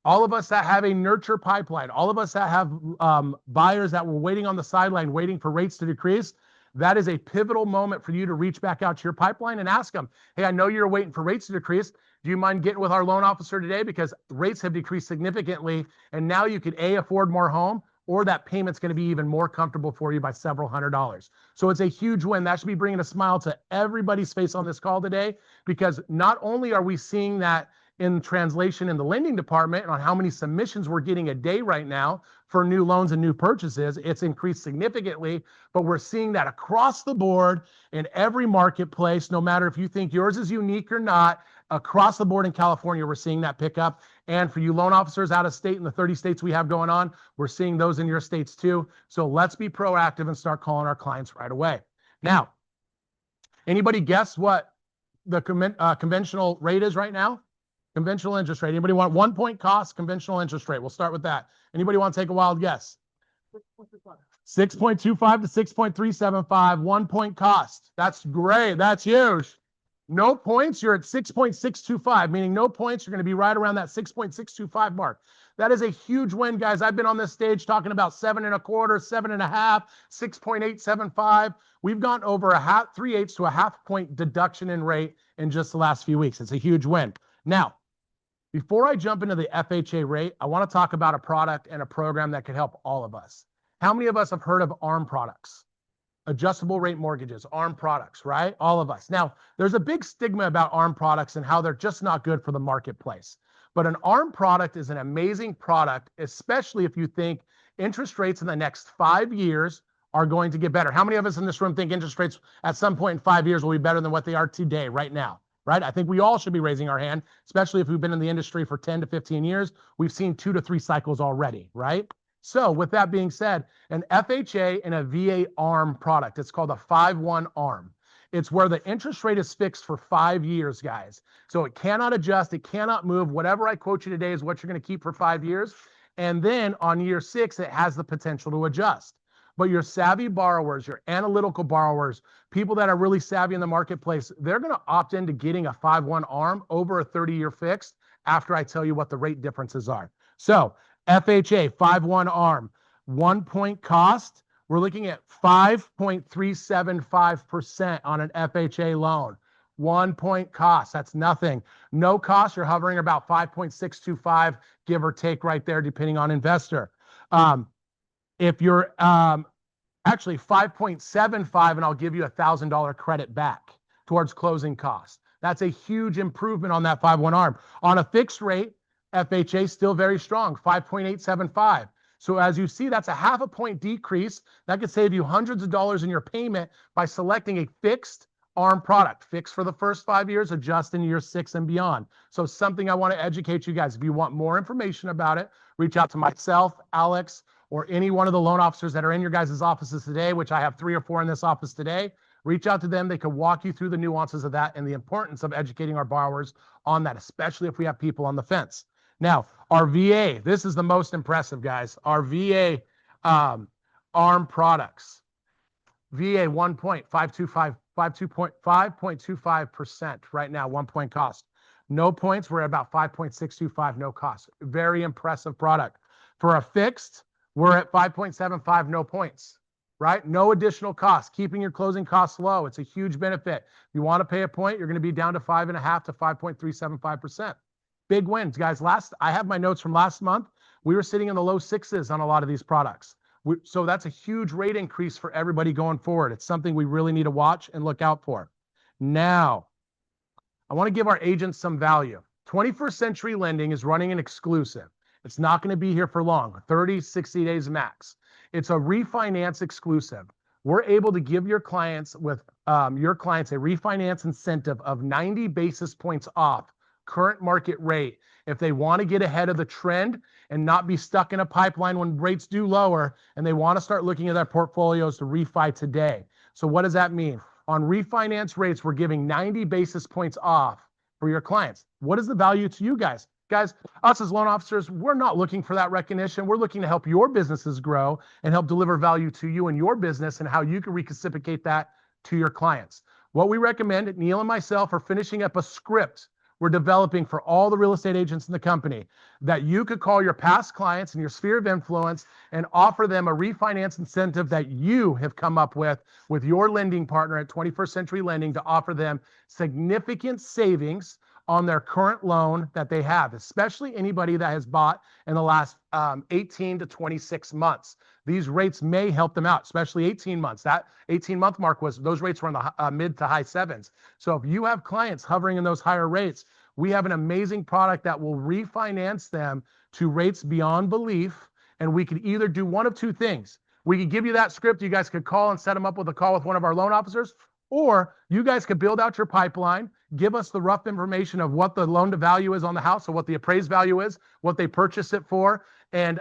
all of us that have a nurture pipeline, all of us that have buyers that were waiting on the sideline, waiting for rates to decrease, that is a pivotal moment for you to reach back out to your pipeline and ask them, hey, I know you're waiting for rates to decrease. Do you mind getting with our loan officer today? Because rates have decreased significantly, and now you could A, afford more home, or that payment's going to be even more comfortable for you by several $100s. So it's a huge win. That should be bringing a smile to everybody's face on this call today, because not only are we seeing that in translation in the lending department on how many submissions we're getting a day right now for new loans and new purchases, it's increased significantly, but we're seeing that across the board in every marketplace, no matter if you think yours is unique or not, across the board in California, we're seeing that pick up. And for you loan officers out of state in the 30 states we have going on, we're seeing those in your states too. So let's be proactive and start calling our clients right away. Now, anybody guess what the conventional rate is right now? Conventional interest rate. Anybody want 1 point cost conventional interest rate? We'll start with that. Anybody want to take a wild guess? 6.25 to 6.375, 1 point cost. That's great. That's huge. No points, you're at 6.625, meaning no points, you're going to be right around that 6.625 mark. That is a huge win, guys. I've been on this stage talking about 7.25, 7.5, 6.875. We've gone over 3/8 to a half point deduction in rate in just the last few weeks. It's a huge win. Now, before I jump into the FHA rate, I want to talk about a product and a program that could help all of us. How many of us have heard of ARM products? Adjustable rate mortgages, ARM products, right? All of us. Now, there's a big stigma about ARM products and how they're just not good for the marketplace. But an ARM product is an amazing product, especially if you think interest rates in the next 5 years are going to get better. How many of us in this room think interest rates at some point in 5 years will be better than what they are today, right now? Right? I think we all should be raising our hand, especially if we've been in the industry for 10 to 15 years. We've seen 2 to 3 cycles already, right? So with that being said, an FHA and a VA ARM product, it's called a 5/1 ARM. It's where the interest rate is fixed for 5 years, guys. So it cannot adjust, it cannot move. Whatever I quote you today is what you're going to keep for 5 years. And then on year 6, it has the potential to adjust. But your savvy borrowers, your analytical borrowers, people that are really savvy in the marketplace, they're going to opt into getting a 5/1 ARM over a 30-year fixed after I tell you what the rate differences are. So FHA 5/1 ARM, 1 point cost, we're looking at 5.375% on an FHA loan. 1 point cost. That's nothing. No cost. You're hovering about 5.625, give or take right there, depending on investor. If you're actually 5.75, and I'll give you $1,000 credit back towards closing costs. That's a huge improvement on that 5-1 ARM. On a fixed rate, FHA still very strong, 5.875. So as you see, that's a 0.5 point decrease. That could save you hundreds of dollars in your payment by selecting a fixed ARM product. Fixed for the first 5 years, adjust in year 6 and beyond. So something I want to educate you guys. If you want more information about it, reach out to myself, Alex, or any one of the loan officers that are in your guys' offices today, which I have 3 or 4 in this office today. Reach out to them. They can walk you through the nuances of that and the importance of educating our borrowers on that, especially if we have people on the fence. Now, our VA, this is the most impressive, guys. Our VA ARM products. VA 5.25% right now, 1 point cost. No points, we're at about 5.625, no cost. Very impressive product. For a fixed, we're at 5.75, no points, right? No additional cost, keeping your closing costs low. It's a huge benefit. If you want to pay a point, you're going to be down to 5.5 to 5.375%. Big wins, guys. I have my notes from last month. We were sitting in the low 6s on a lot of these products. So that's a huge rate increase for everybody going forward. It's something we really need to watch and look out for. Now, I want to give our agents some value. 21st Century Lending is running an exclusive. It's not going to be here for long, 30, 60 days max. It's a refinance exclusive. We're able to give your clients a refinance incentive of 90 basis points off current market rate if they want to get ahead of the trend and not be stuck in a pipeline when rates do lower and they want to start looking at their portfolios to refi today. So what does that mean? On refinance rates, we're giving 90 basis points off for your clients. What is the value to you guys? Guys, us as loan officers, we're not looking for that recognition. We're looking to help your businesses grow and help deliver value to you and your business and how you can reciprocate that to your clients. What we recommend, Neil and myself are finishing up a script we're developing for all the real estate agents in the company that you could call your past clients in your sphere of influence and offer them a refinance incentive that you have come up with your lending partner at 21st Century Lending to offer them significant savings on their current loan that they have, especially anybody that has bought in the last 18 to 26 months. These rates may help them out, especially 18 months. That 18-month mark those rates were in the mid to high 7s. So if you have clients hovering in those higher rates, we have an amazing product that will refinance them to rates beyond belief. And we could either do one of two things. We could give you that script. You guys could call and set them up with a call with one of our loan officers, or you guys could build out your pipeline, give us the rough information of what the loan to value is on the house, or what the appraised value is, what they purchased it for, and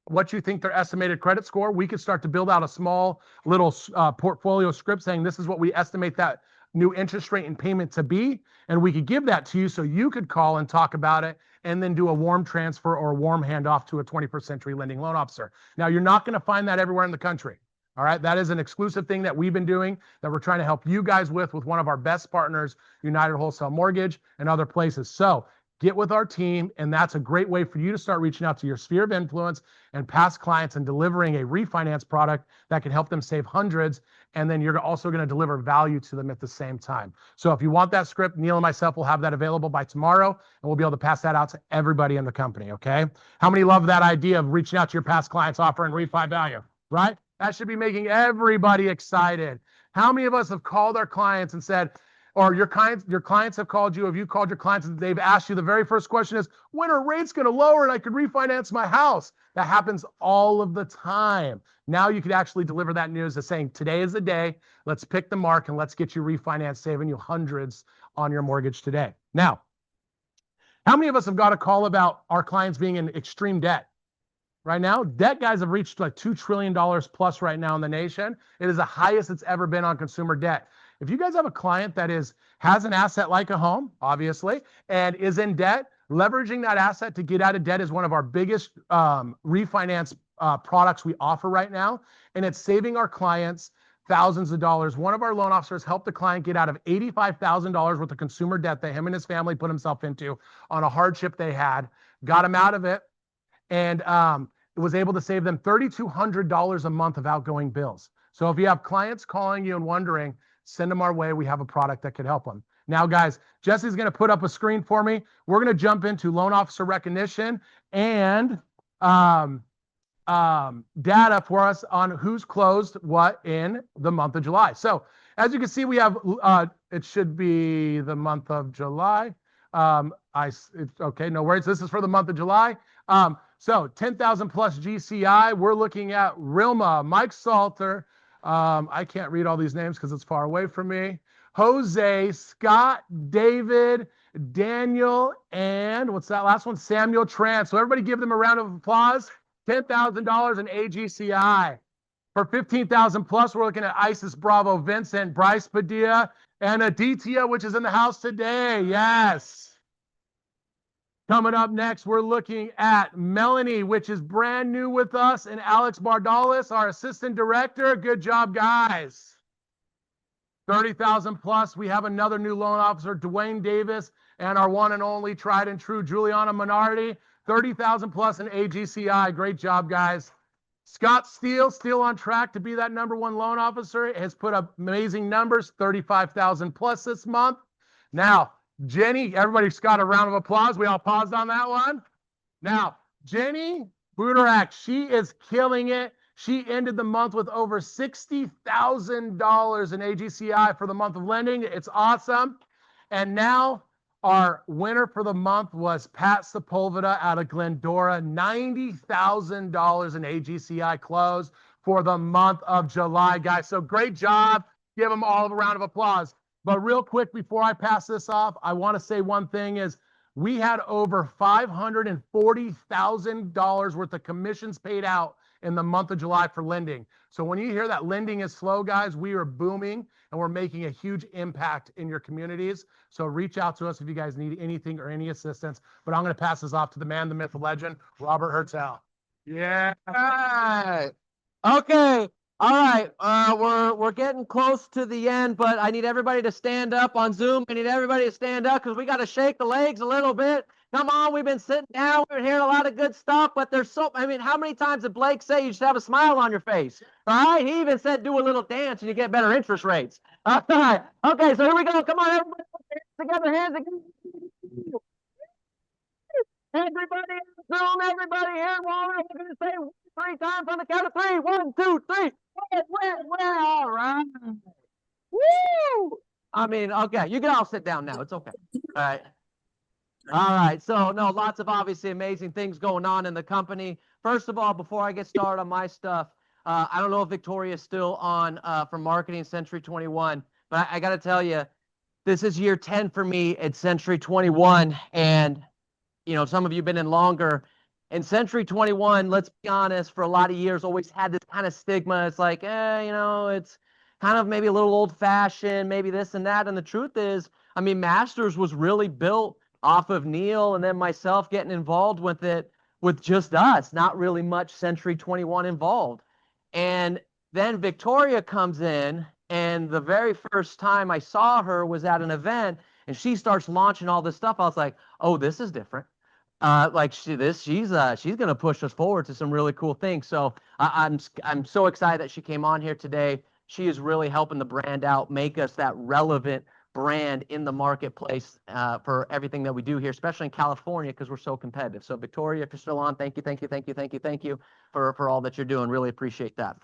what you think their estimated credit score. We could start to build out a small little portfolio script saying this is what we estimate that new interest rate and payment to be. And we could give that to you so you could call and talk about it and then do a warm transfer or a warm handoff to a 21st Century Lending loan officer. Now, you're not going to find that everywhere in the country. All right. That is an exclusive thing that we've been doing that we're trying to help you guys with one of our best partners, United Wholesale Mortgage and other places. So get with our team. And that's a great way for you to start reaching out to your sphere of influence and past clients and delivering a refinance product that can help them save hundreds. And then you're also going to deliver value to them at the same time. So if you want that script, Neil and myself will have that available by tomorrow, and we'll be able to pass that out to everybody in the company. Okay. How many love that idea of reaching out to your past clients, offering refi value, right? That should be making everybody excited. How many of us have called our clients and said, or your clients have called you, have you called your clients and they've asked you, the very first question is, when are rates going to lower and I could refinance my house? That happens all of the time. Now you could actually deliver that news of saying, today is the day, let's pick the mark and let's get you refinanced, saving you hundreds on your mortgage today. Now, how many of us have got a call about our clients being in extreme debt? Right now, debt guys have reached like $2 trillion plus right now in the nation. It is the highest it's ever been on consumer debt. If you guys have a client that has an asset like a home, obviously, and is in debt, leveraging that asset to get out of debt is one of our biggest refinance products we offer right now. And it's saving our clients thousands of dollars. One of our loan officers helped the client get out of $85,000 worth of consumer debt that him and his family put himself into on a hardship they had, got him out of it, and was able to save them $3,200 a month of outgoing bills. So if you have clients calling you and wondering, send them our way. We have a product that could help them. Now, guys, Jesse's going to put up a screen for me. We're going to jump into loan officer recognition and data for us on who's closed what in the month of July. So as you can see, we have, it should be the month of July. Okay, no worries. This is for the month of July. So 10,000 plus GCI. We're looking at Rilma, Mike Salter. I can't read all these names because it's far away from me. Jose, Scott, David, Daniel, and what's that last one? Samuel Tran. So everybody give them a round of applause. $10,000 in AGCI. For 15,000 plus, we're looking at Isis Bravo, Vincent, Bryce Padilla, and Aditya, which is in the house today. Yes. Coming up next, we're looking at Melanie, which is brand new with us, and Alex Bardalis, our assistant director. Good job, guys. 30,000 plus, we have another new loan officer, Dwayne Davis, and our one and only tried and true Juliana Minardi. 30,000 plus in AGCI. Great job, guys. Scott Steele, still on track to be that #1 loan officer, has put up amazing numbers, 35,000 plus this month. Now, Jenny, everybody's got a round of applause. We all paused on that one. Now, Jenny Budarak, she is killing it. She ended the month with over $60,000 in AGCI for the month of lending. It's awesome. And now our winner for the month was Pat Sepulveda out of Glendora, $90,000 in AGCI close for the month of July, guys. So great job. Give them all a round of applause. But real quick, before I pass this off, I want to say one thing is we had over $540,000 worth of commissions paid out in the month of July for lending. So when you hear that lending is slow, guys, we are booming and we're making a huge impact in your communities. So reach out to us if you guys need anything or any assistance. But I'm going to pass this off to the man, the myth, the legend, Robert Hertel. Yeah. All right. Okay. All right. We're getting close to the end, but I need everybody to stand up on Zoom. I need everybody to stand up because we got to shake the legs a little bit. Come on, we've been sitting down, we've been hearing a lot of good stuff, but there's I mean, how many times did Blake say you should have a smile on your face? All right, he even said do a little dance and you get better interest rates. All right, okay, so here we go. Come on, everybody, hands together. Everybody in Zoom, everybody here, we're going to say 3 times on the count of 3. 1, 2, 3. We're all right. Woo! I mean, okay, you can all sit down now. It's okay. All right. All right. So, no, lots of obviously amazing things going on in the company. First of all, before I get started on my stuff, I don't know if Victoria's still on for marketing Century 21, but I got to tell you, this is year 10 for me at Century 21. And, you know, some of you have been in longer. And Century 21, let's be honest, for a lot of years always had this kind of stigma. It's like, you know, it's kind of maybe a little old fashioned, maybe this and that. And the truth is, I mean, Masters was really built off of Neil and then myself getting involved with it with just us, not really much Century 21 involved. And then Victoria comes in, and the very first time I saw her was at an event, and she starts launching all this stuff. I was like, oh, this is different. Like she's going to push us forward to some really cool things. So I'm so excited that she came on here today. She is really helping the brand out, make us that relevant brand in the marketplace for everything that we do here, especially in California, because we're so competitive. So Victoria, if you're still on, thank you for all that you're doing. Really appreciate that.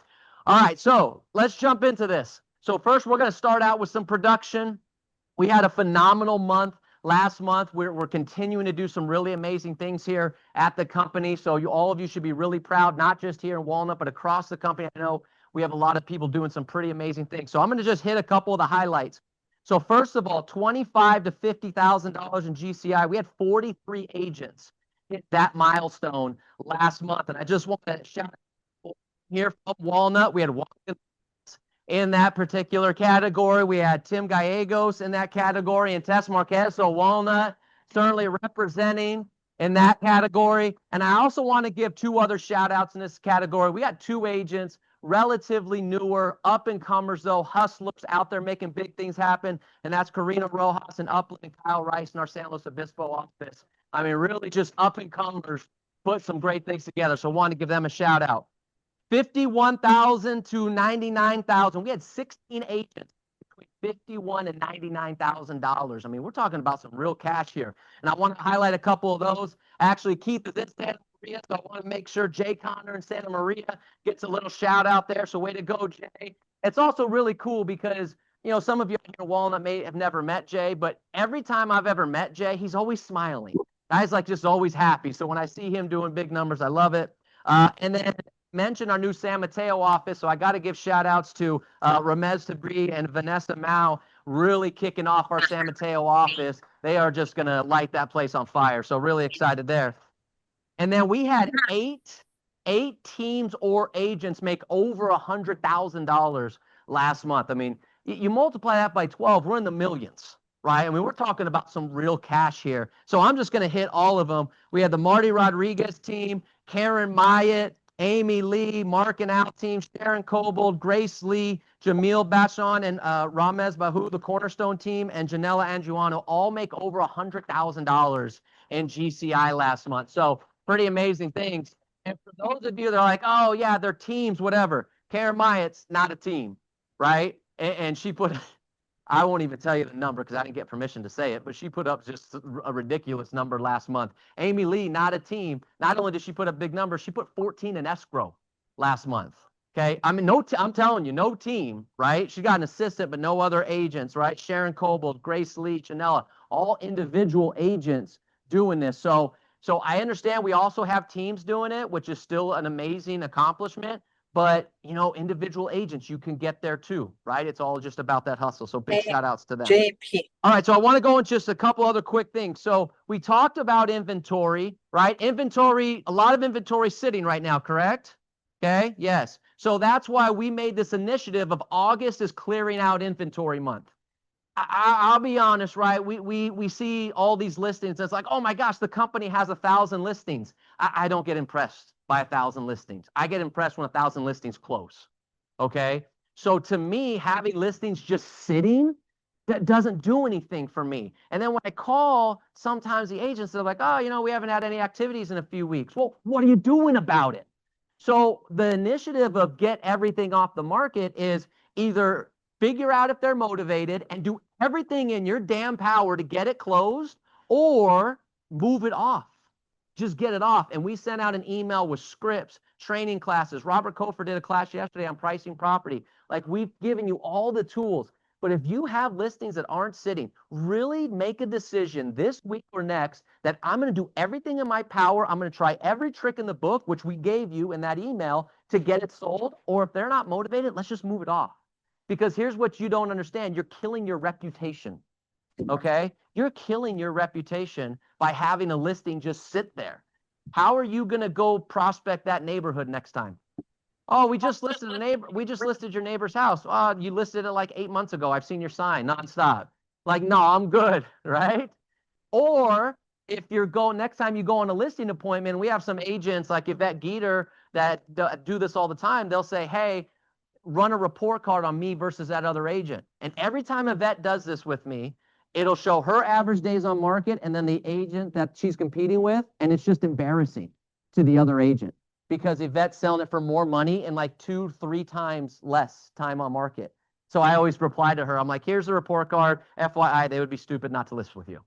All right, so let's jump into this. So first, we're going to start out with some production. We had a phenomenal month last month. We're continuing to do some really amazing things here at the company. So all of you should be really proud, not just here in Walnut, but across the company. I know we have a lot of people doing some pretty amazing things. So I'm going to just hit a couple of the highlights. So first of all, $25,000 to $50,000 in GCI. We had 43 agents hit that milestone last month. And I just want to shout out here from Walnut. We had Walnut in that particular category. We had Tim Gallegos in that category and Tess Marquez. So Walnut certainly representing in that category. And I also want to give 2 other shout outs in this category. We got 2 agents, relatively newer, up-and-comers, though, hustlers out there making big things happen, and that's Karina Rojas and Upland and Kyle Rice in our San Luis Obispo office. I mean, really just up-and-comers put some great things together, so I want to give them a shout-out. 51,000 to 99,000. We had 16 agents $51,000 and $99,000. I mean, we're talking about some real cash here. And I want to highlight a couple of those. Actually, Keith is in Santa Maria, so I want to make sure Jay Connor in Santa Maria gets a little shout out there. So way to go, Jay. It's also really cool because, you know, some of you here in Walnut may have never met Jay, but every time I've ever met Jay, he's always smiling. Guy's like just always happy. So when I see him doing big numbers, I love it. And then mention our new San Mateo office. So I got to give shout outs to Ramez Tabri and Vanessa Mao, really kicking off our San Mateo office. They are just going to light that place on fire. So really excited there. And then we had eight teams or agents make over $100,000 last month. I mean, you multiply that by 12, we're in the millions, right? I mean, we're talking about some real cash here. So I'm just going to hit all of them. We had the Marty Rodriguez team, Karen Myatt, Amy Lee, Mark and Al team, Sharon Cobold, Grace Lee, Jamil Bachon, and Ramez Bahu, the Cornerstone team, and Janella Anjuano all make over $100,000 in GCI last month. So pretty amazing things. And for those of you that are like, oh yeah, they're teams, whatever. Karen Myatt's not a team, right? And she put, I won't even tell you the number because I didn't get permission to say it, but she put up just a ridiculous number last month. Amy Lee, not a team. Not only did she put up big numbers, she put 14 in escrow last month. Okay. I mean, I'm telling you, no team, right? She got an assistant, but no other agents, right? Sharon Cobold, Grace Lee, Chanella, all individual agents doing this. So I understand we also have teams doing it, which is still an amazing accomplishment. But, you know, individual agents, you can get there too, right? It's all just about that hustle. So big shout outs to them. JP. All right. So I want to go into just a couple other quick things. So we talked about inventory, right? Inventory, a lot of inventory sitting right now, correct? Okay. Yes. So that's why we made this initiative of August is clearing out inventory month. I'll be honest, right? We see all these listings. It's like, oh my gosh, the company has 1,000 listings. I don't get impressed by 1,000 listings. I get impressed when 1,000 listings close. Okay. So to me, having listings just sitting, that doesn't do anything for me. And then when I call sometimes the agents, they're like, oh, you know, we haven't had any activities in a few weeks. Well, what are you doing about it? So the initiative of get everything off the market is either figure out if they're motivated and do everything in your damn power to get it closed, or move it off. Just get it off. And we sent out an email with scripts, training classes. Robert Kofer did a class yesterday on pricing property. Like, we've given you all the tools. But if you have listings that aren't sitting, really make a decision this week or next that I'm going to do everything in my power. I'm going to try every trick in the book, which we gave you in that email, to get it sold. Or if they're not motivated, let's just move it off. Because here's what you don't understand. You're killing your reputation. Okay? You're killing your reputation by having a listing just sit there. How are you going to go prospect that neighborhood next time? Oh, we just listed your neighbor's house. Oh, you listed it like 8 months ago. I've seen your sign nonstop. Like, no, I'm good, right? Or if you're going, next time you go on a listing appointment, we have some agents like Yvette Geeter that do this all the time. They'll say, hey, run a report card on me versus that other agent. And every time Yvette does this with me, it'll show her average days on market and then the agent that she's competing with. And it's just embarrassing to the other agent because Yvette's selling it for more money and like 2-3 times less time on market. So I always reply to her. I'm like, here's the report card. FYI, they would be stupid not to list with you.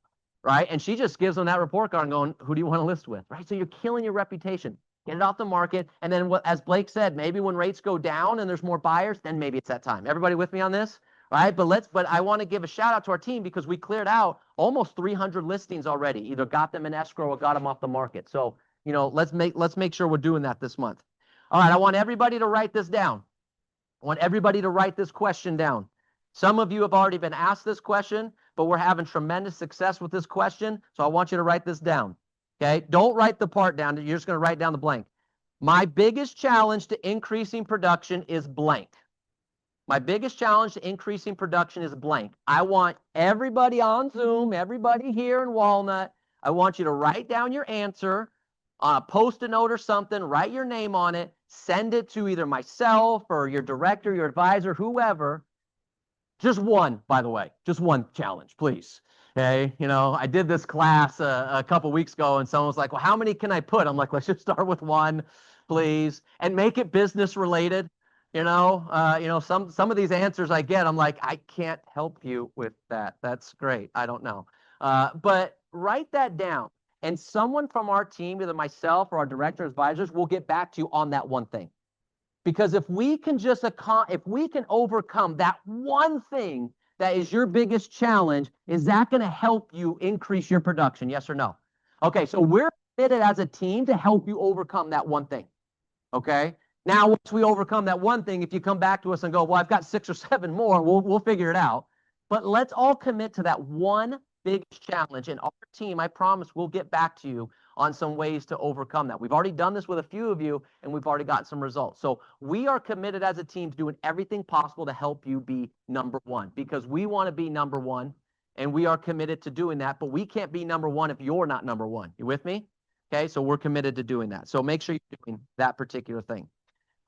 Right. And she just gives them that report card and going, who do you want to list with? Right. So you're killing your reputation. Get it off the market. And then as Blake said, maybe when rates go down and there's more buyers, then maybe it's that time. Everybody with me on this? Right. But I want to give a shout out to our team because we cleared out almost 300 listings already, either got them in escrow or got them off the market. So, you know, let's make sure we're doing that this month. All right. I want everybody to write this down. I want everybody to write this question down. Some of you have already been asked this question, but we're having tremendous success with this question. So I want you to write this down. Okay. Don't write the part down. You're just going to write down the blank. My biggest challenge to increasing production is blank. My biggest challenge to increasing production is blank. I want everybody on Zoom, everybody here in Walnut, I want you to write down your answer on a Post-it note or something, write your name on it, send it to either myself or your director, your advisor, whoever. Just one, by the way, just one challenge, please. Okay. You know, I did this class a couple weeks ago and someone was like, well, how many can I put? I'm like, let's just start with one, please, and make it business related. Some of these answers I get, I'm like, I can't help you with that. That's great. I don't know. But write that down. And someone from our team, either myself or our director of advisors, will get back to you on that one thing. Because if we can overcome that one thing that is your biggest challenge, is that going to help you increase your production? Yes or no? Okay, so we're committed as a team to help you overcome that one thing. Okay. Now, once we overcome that one thing, if you come back to us and go, well, I've got 6 or 7 more, we'll figure it out. But let's all commit to that one big challenge. And our team, I promise, we'll get back to you on some ways to overcome that. We've already done this with a few of you, and we've already got some results. So we are committed as a team to doing everything possible to help you be number one, because we want to be number one, and we are committed to doing that. But we can't be number one if you're not number one. You with me? Okay, so we're committed to doing that. So make sure you're doing that particular thing.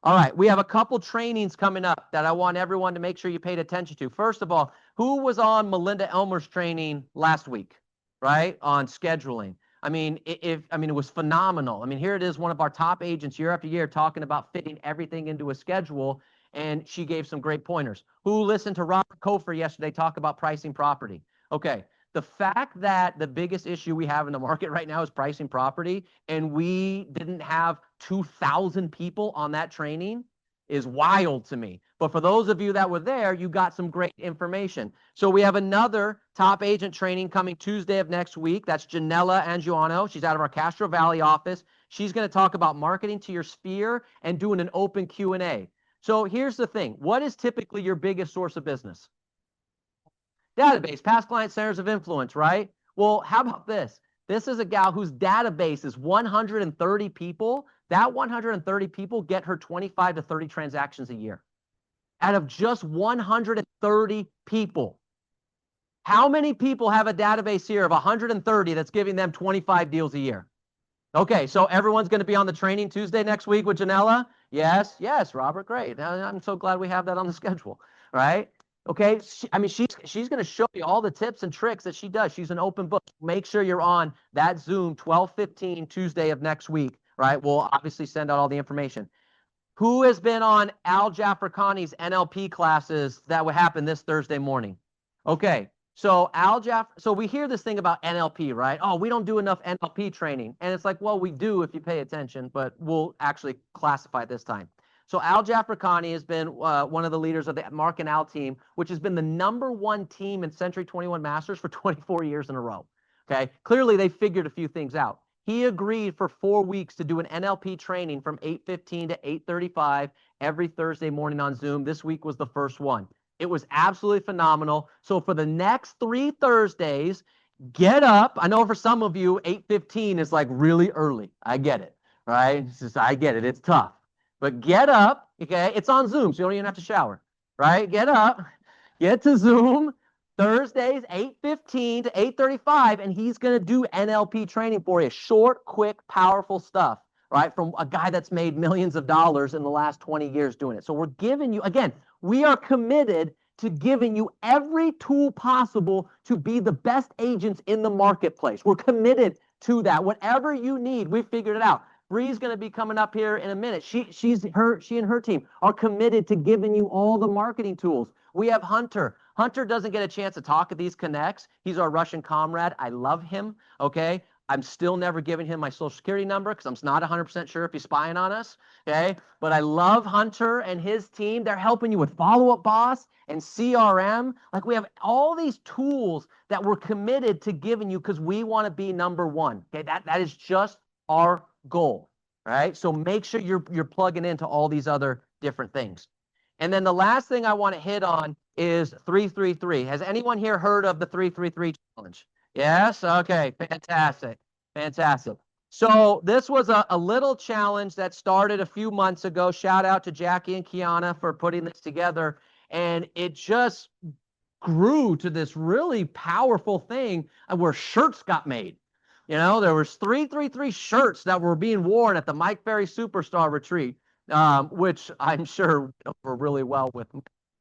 All right, we have a couple trainings coming up that I want everyone to make sure you paid attention to. First of all, who was on Melinda Elmer's training last week, right, on scheduling? I mean, it was phenomenal. I mean, here it is, one of our top agents year after year talking about fitting everything into a schedule, and she gave some great pointers. Who listened to Robert Kofer yesterday talk about pricing property? Okay. The fact that the biggest issue we have in the market right now is pricing property, and we didn't have 2,000 people on that training is wild to me. But for those of you that were there, you got some great information. So we have another top agent training coming Tuesday of next week. That's Janella Angiano. She's out of our Castro Valley office. She's going to talk about marketing to your sphere and doing an open Q&A. So here's the thing. What is typically your biggest source of business? Database, past client centers of influence, right? Well, how about this? This is a gal whose database is 130 people. That 130 people get her 25 to 30 transactions a year. Out of just 130 people. How many people have a database here of 130 that's giving them 25 deals a year? Okay, so everyone's going to be on the training Tuesday next week with Janella? Yes, Robert, great. I'm so glad we have that on the schedule, right? Okay, she's going to show you all the tips and tricks that she does. She's an open book. Make sure you're on that Zoom 12:15 Tuesday of next week, right? We'll obviously send out all the information. Who has been on Al Jafrikani's NLP classes that would happen this Thursday morning? Okay, so so we hear this thing about NLP, right? Oh, we don't do enough NLP training. And it's like, well, we do if you pay attention, but we'll actually classify it this time. So Al Jafrikani has been one of the leaders of the Mark and Al team, which has been the #1 team in Century 21 Masters for 24 years in a row. Okay, clearly they figured a few things out. He agreed for 4 weeks to do an NLP training from 8:15 to 8:35 every Thursday morning on Zoom. This week was the first one. It was absolutely phenomenal. So for the next 3 Thursdays, get up. I know for some of you, 8:15 is like really early. I get it, right? I get it. It's tough. But get up, okay? It's on Zoom, so you don't even have to shower, right? Get up, get to Zoom, Thursdays, 8:15 to 8:35, and he's going to do NLP training for you. Short, quick, powerful stuff, right? From a guy that's made millions of dollars in the last 20 years doing it. So we're giving you, again, we are committed to giving you every tool possible to be the best agents in the marketplace. We're committed to that. Whatever you need, we figured it out. Bree's going to be coming up here in a minute. She and her team are committed to giving you all the marketing tools. We have Hunter. Hunter doesn't get a chance to talk at these connects. He's our Russian comrade. I love him. Okay. I'm still never giving him my social security number because I'm not 100% sure if he's spying on us. Okay. But I love Hunter and his team. They're helping you with Follow Up Boss and CRM. Like, we have all these tools that we're committed to giving you because we want to be #1. Okay. That is just our goal, right? So make sure you're plugging into all these other different things. And then the last thing I want to hit on is 333. Has anyone here heard of the 333 challenge? Yes? Okay, fantastic. Fantastic. So this was a little challenge that started a few months ago. Shout out to Jackie and Kiana for putting this together. And it just grew to this really powerful thing where shirts got made. You know, there was 333 shirts that were being worn at the Mike Ferry Superstar Retreat, which I'm sure were really well with.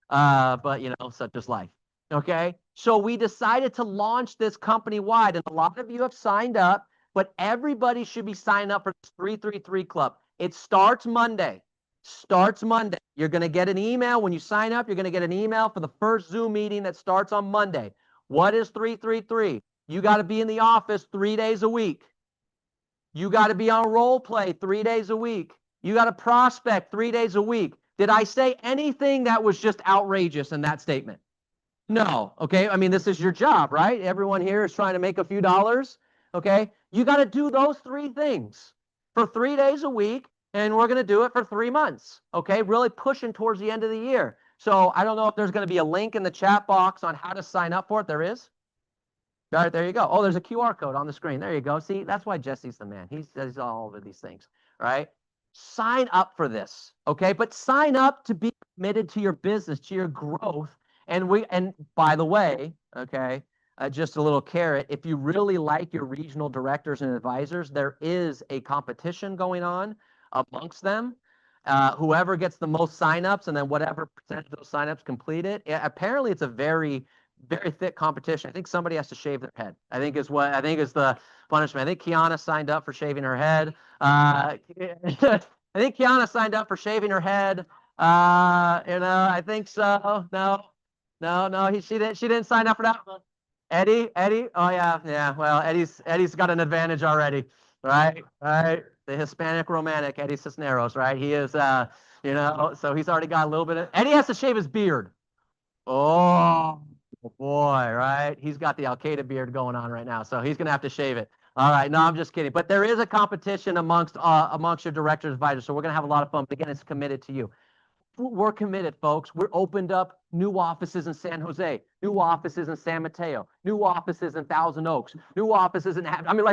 But, you know, such is life. Okay. So we decided to launch this company-wide, and a lot of you have signed up, but everybody should be signing up for this 333 Club. It starts Monday. starts Monday. You're going to get an email when you sign up. You're going to get an email for the first Zoom meeting that starts on Monday. What is 333? You got to be in the office 3 days a week. You got to be on role play 3 days a week. You got to prospect 3 days a week. Did I say anything that was just outrageous in that statement? No. Okay. I mean, this is your job, right? Everyone here is trying to make a few dollars. Okay. You got to do those 3 things for 3 days a week. And we're going to do it for 3 months. Okay. Really pushing towards the end of the year. So I don't know if there's going to be a link in the chat box on how to sign up for it. There is. All right. There you go. Oh, there's a QR code on the screen. There you go. See, that's why Jesse's the man. He does all of these things. Right. Sign up for this. Okay. But sign up to be committed to your business, to your growth. And by the way, okay, just a little carrot. If you really like your regional directors and advisors, there is a competition going on amongst them. Whoever gets the most signups and then whatever percentage of those signups complete it. Apparently, it's a very, very thick competition. I think somebody has to shave their head. I think is the punishment. I think Kiana signed up for shaving her head. I think Kiana signed up for shaving her head. I think so. No. She didn't sign up for that. Eddie. Oh yeah. Well, Eddie's got an advantage already, right? The Hispanic romantic Eddie Cisneros, right? He is, so he's already got a little bit of. Eddie has to shave his beard. Oh boy, right? He's got the Al Qaeda beard going on right now, so he's gonna have to shave it. All right, no, I'm just kidding. But there is a competition amongst your directors, advisors, so we're gonna have a lot of fun. But again, it's committed to you. We're committed, folks. We're opened up new offices in San Jose, new offices in San Mateo, new offices in Thousand Oaks, new offices in,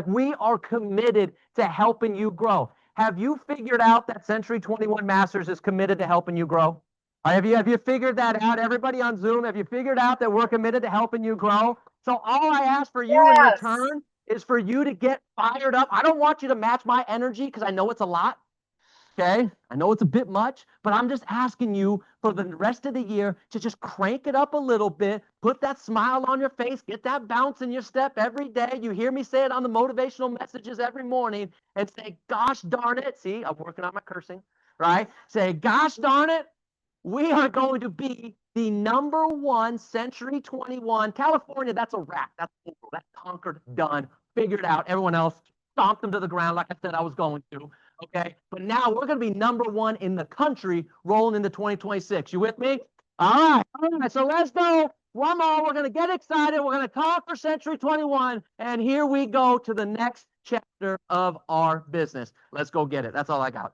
we are committed to helping you grow. Have you figured out that Century 21 Masters is committed to helping you grow? Have you figured that out? Everybody on Zoom, have you figured out that we're committed to helping you grow? So all I ask for you in return is for you to get fired up. I don't want you to match my energy because I know it's a lot. Okay, I know it's a bit much, but I'm just asking you for the rest of the year to just crank it up a little bit, put that smile on your face, get that bounce in your step every day. You hear me say it on the motivational messages every morning and say, gosh darn it. See, I'm working on my cursing, right? Say, gosh darn it, we are going to be the #1 Century 21. California, that's a wrap. That's conquered, done, figured out. Everyone else stomped them to the ground like I said I was going to. Okay, but now we're going to be #1 in the country rolling into 2026. You with me? All right. So let's go. One more. We're going to get excited. We're going to talk for Century 21. And here we go to the next chapter of our business. Let's go get it. That's all I got.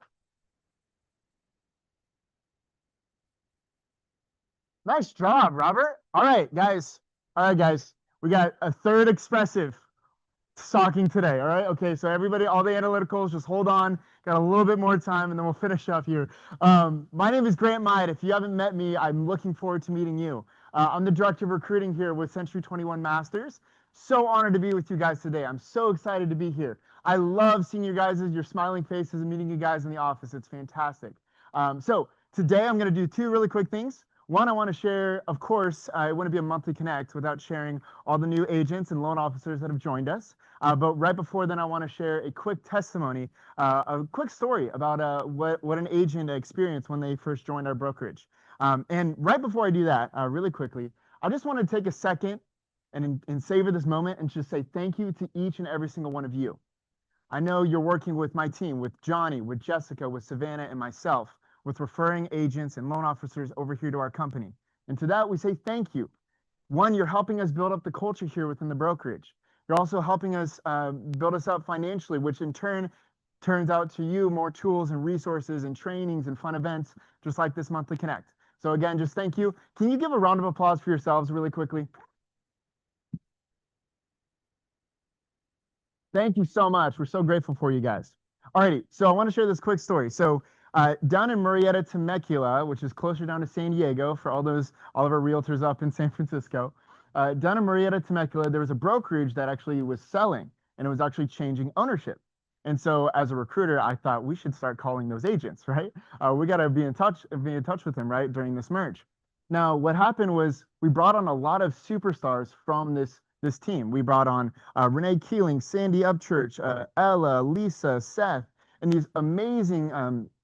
Nice job, Robert. All right, guys. We got a third expressive talking today. All right. Okay. So everybody, all the analyticals, just hold on. Got a little bit more time and then we'll finish up here. My name is Grant Myatt. If you haven't met me, I'm looking forward to meeting you. I'm the director of recruiting here with Century 21 Masters. So honored to be with you guys today. I'm so excited to be here. I love seeing you guys, your smiling faces and meeting you guys in the office. It's fantastic. So today I'm going to do 2 really quick things. One, I want to share, of course, I want to be a monthly connect without sharing all the new agents and loan officers that have joined us. But right before then, I want to share a quick testimony, a quick story about what an agent experienced when they first joined our brokerage. And right before I do that, really quickly, I just want to take a second and savor this moment and just say thank you to each and every single one of you. I know you're working with my team, with Johnny, with Jessica, with Savannah, and myself, with referring agents and loan officers over here to our company. And to that, we say thank you. One, you're helping us build up the culture here within the brokerage. You're also helping us build us up financially, which in turn turns out to you more tools and resources and trainings and fun events, just like this monthly connect. So again, just thank you. Can you give a round of applause for yourselves really quickly? Thank you so much. We're so grateful for you guys. Alrighty, so I want to share this quick story. So down in Murrieta, Temecula, which is closer down to San Diego for all of our realtors up in San Francisco, down in Murrieta, Temecula, there was a brokerage that actually was selling and it was actually changing ownership. And so as a recruiter, I thought we should start calling those agents, right? We got to be in touch with them, right, during this merge. Now, what happened was we brought on a lot of superstars from this team. We brought on Renee Keeling, Sandy Upchurch, Ella, Lisa, Seth, and these amazing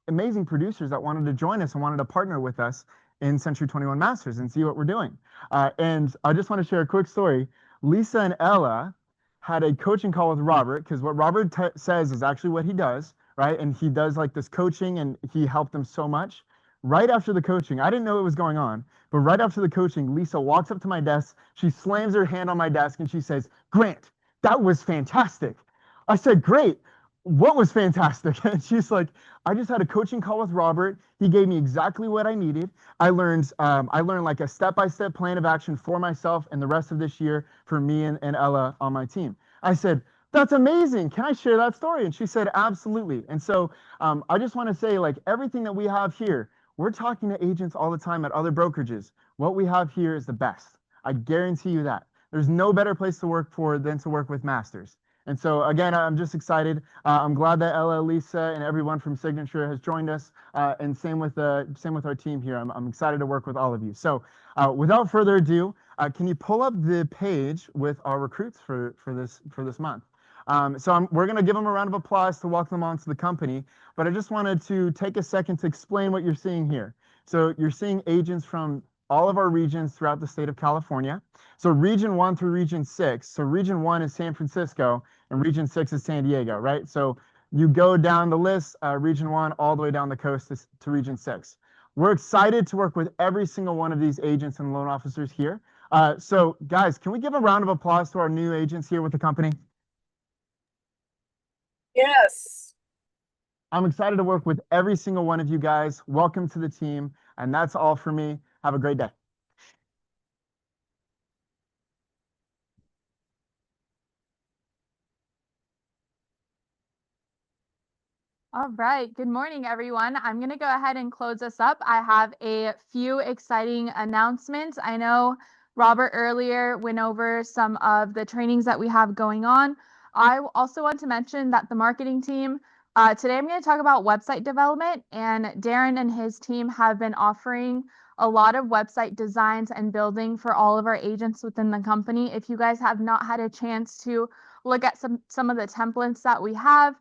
amazing producers that wanted to join us and wanted to partner with us in Century 21 Masters and see what we're doing. And I just want to share a quick story. Lisa and Ella had a coaching call with Robert, because what Robert says is actually what he does, right? And he does like this coaching, and he helped them so much. Right after the coaching, I didn't know what was going on, but right after the coaching, Lisa walks up to my desk, she slams her hand on my desk, and she says, "Grant, that was fantastic." I said, "Great. What was fantastic?" And she's like, "I just had a coaching call with Robert. He gave me exactly what I needed. I learned like a step-by-step plan of action for myself and the rest of this year for me and Ella on my team." I said, "That's amazing. Can I share that story?" And she said, "Absolutely." And so I just want to say, like, everything that we have here, we're talking to agents all the time at other brokerages. What we have here is the best. I guarantee you that. There's no better place to work for than to work with Masters. And so again, I'm just excited. I'm glad that Ella, Lisa, and everyone from Signature has joined us. And same with our team here. I'm excited to work with all of you. So without further ado, can you pull up the page with our recruits for this month? We're going to give them a round of applause to welcome them onto the company. But I just wanted to take a second to explain what you're seeing here. So you're seeing agents from all of our regions throughout the state of California. So region 1 through region 6. So region 1 is San Francisco and region 6 is San Diego, right? So you go down the list, region 1 all the way down the coast to region 6. We're excited to work with every single one of these agents and loan officers here. So guys, can we give a round of applause to our new agents here with the company? Yes. I'm excited to work with every single one of you guys. Welcome to the team. And that's all for me. Have a great day. All right. Good morning, everyone. I'm going to go ahead and close this up. I have a few exciting announcements. I know Robert earlier went over some of the trainings that we have going on. I also want to mention that the marketing team, today I'm going to talk about website development, and Darren and his team have been offering a lot of website designs and building for all of our agents within the company. If you guys have not had a chance to look at some of the templates that we have,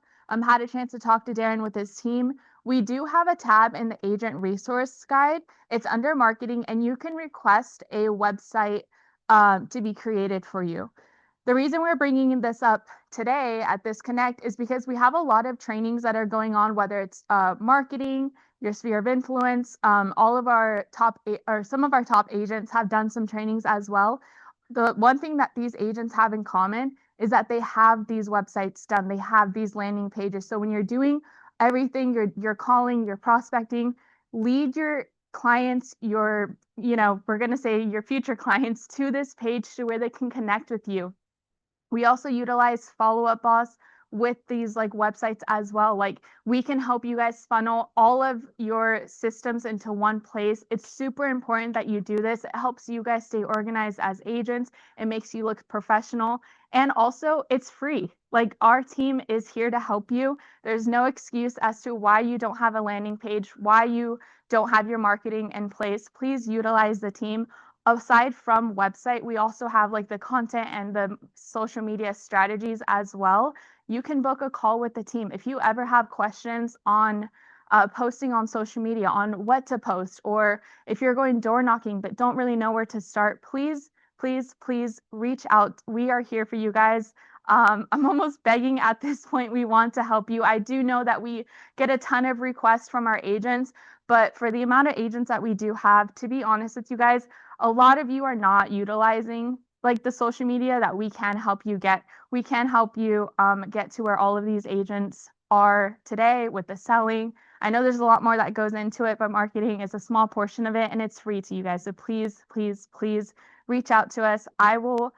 had a chance to talk to Darren with his team, we do have a tab in the agent resource guide. It's under marketing, and you can request a website to be created for you. The reason we're bringing this up today at this Connect is because we have a lot of trainings that are going on, whether it's marketing, your sphere of influence. All of our some of our top agents have done some trainings as well. The one thing that these agents have in common is that they have these websites done. They have these landing pages. So when you're doing everything, you're calling, you're prospecting, lead your clients, we're going to say your future clients, to this page to where they can connect with you. We also utilize Follow Up Boss with these like websites as well. Like, we can help you guys funnel all of your systems into one place. It's super important that you do this. It helps you guys stay organized as agents. It makes you look professional. And also, it's free. Like, our team is here to help you. There's no excuse as to why you don't have a landing page, why you don't have your marketing in place. Please utilize the team. Aside from website, we also have like the content and the social media strategies as well. You can book a call with the team. If you ever have questions on posting on social media, on what to post, or if you're going door knocking but don't really know where to start, please reach out. We are here for you guys. I'm almost begging at this point. We want to help you. I do know that we get a ton of requests from our agents, but for the amount of agents that we do have, to be honest with you guys, a lot of you are not utilizing like the social media that we can help you get. We can help you get to where all of these agents are today with the selling. I know there's a lot more that goes into it, but marketing is a small portion of it, and it's free to you guys. So please reach out to us. I will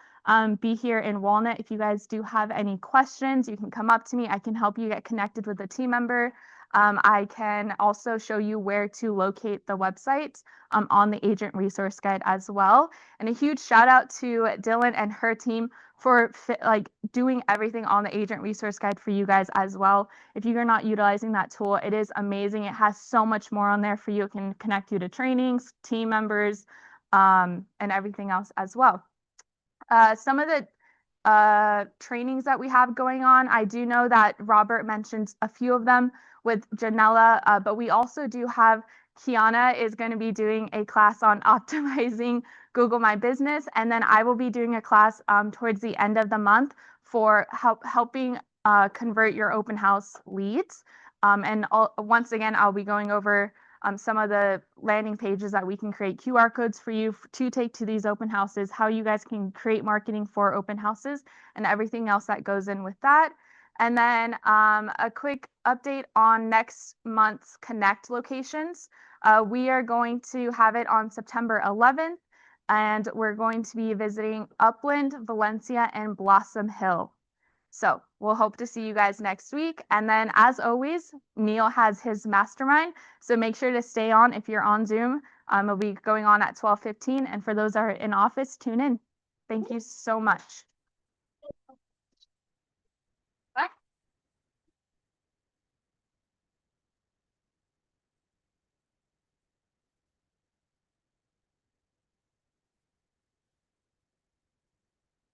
be here in Walnut. If you guys do have any questions, you can come up to me. I can help you get connected with a team member. I can also show you where to locate the website on the agent resource guide as well. And a huge shout out to Dylan and her team for doing everything on the agent resource guide for you guys as well. If you're not utilizing that tool, it is amazing. It has so much more on there for you. It can connect you to trainings, team members, and everything else as well. Some of the trainings that we have going on. I do know that Robert mentioned a few of them with Janella, but we also do have Kiana is going to be doing a class on optimizing Google My Business, and then I will be doing a class towards the end of the month for helping convert your open house leads. Once again, I'll be going over some of the landing pages that we can create QR codes for you to take to these open houses, how you guys can create marketing for open houses, and everything else that goes in with that. And then a quick update on next month's Connect locations. We are going to have it on September 11th, and we're going to be visiting Upland, Valencia, and Blossom Hill. So we'll hope to see you guys next week. And then as always, Neil has his mastermind. So make sure to stay on if you're on Zoom. It'll be going on at 12:15. And for those that are in office, tune in. Thank you so much.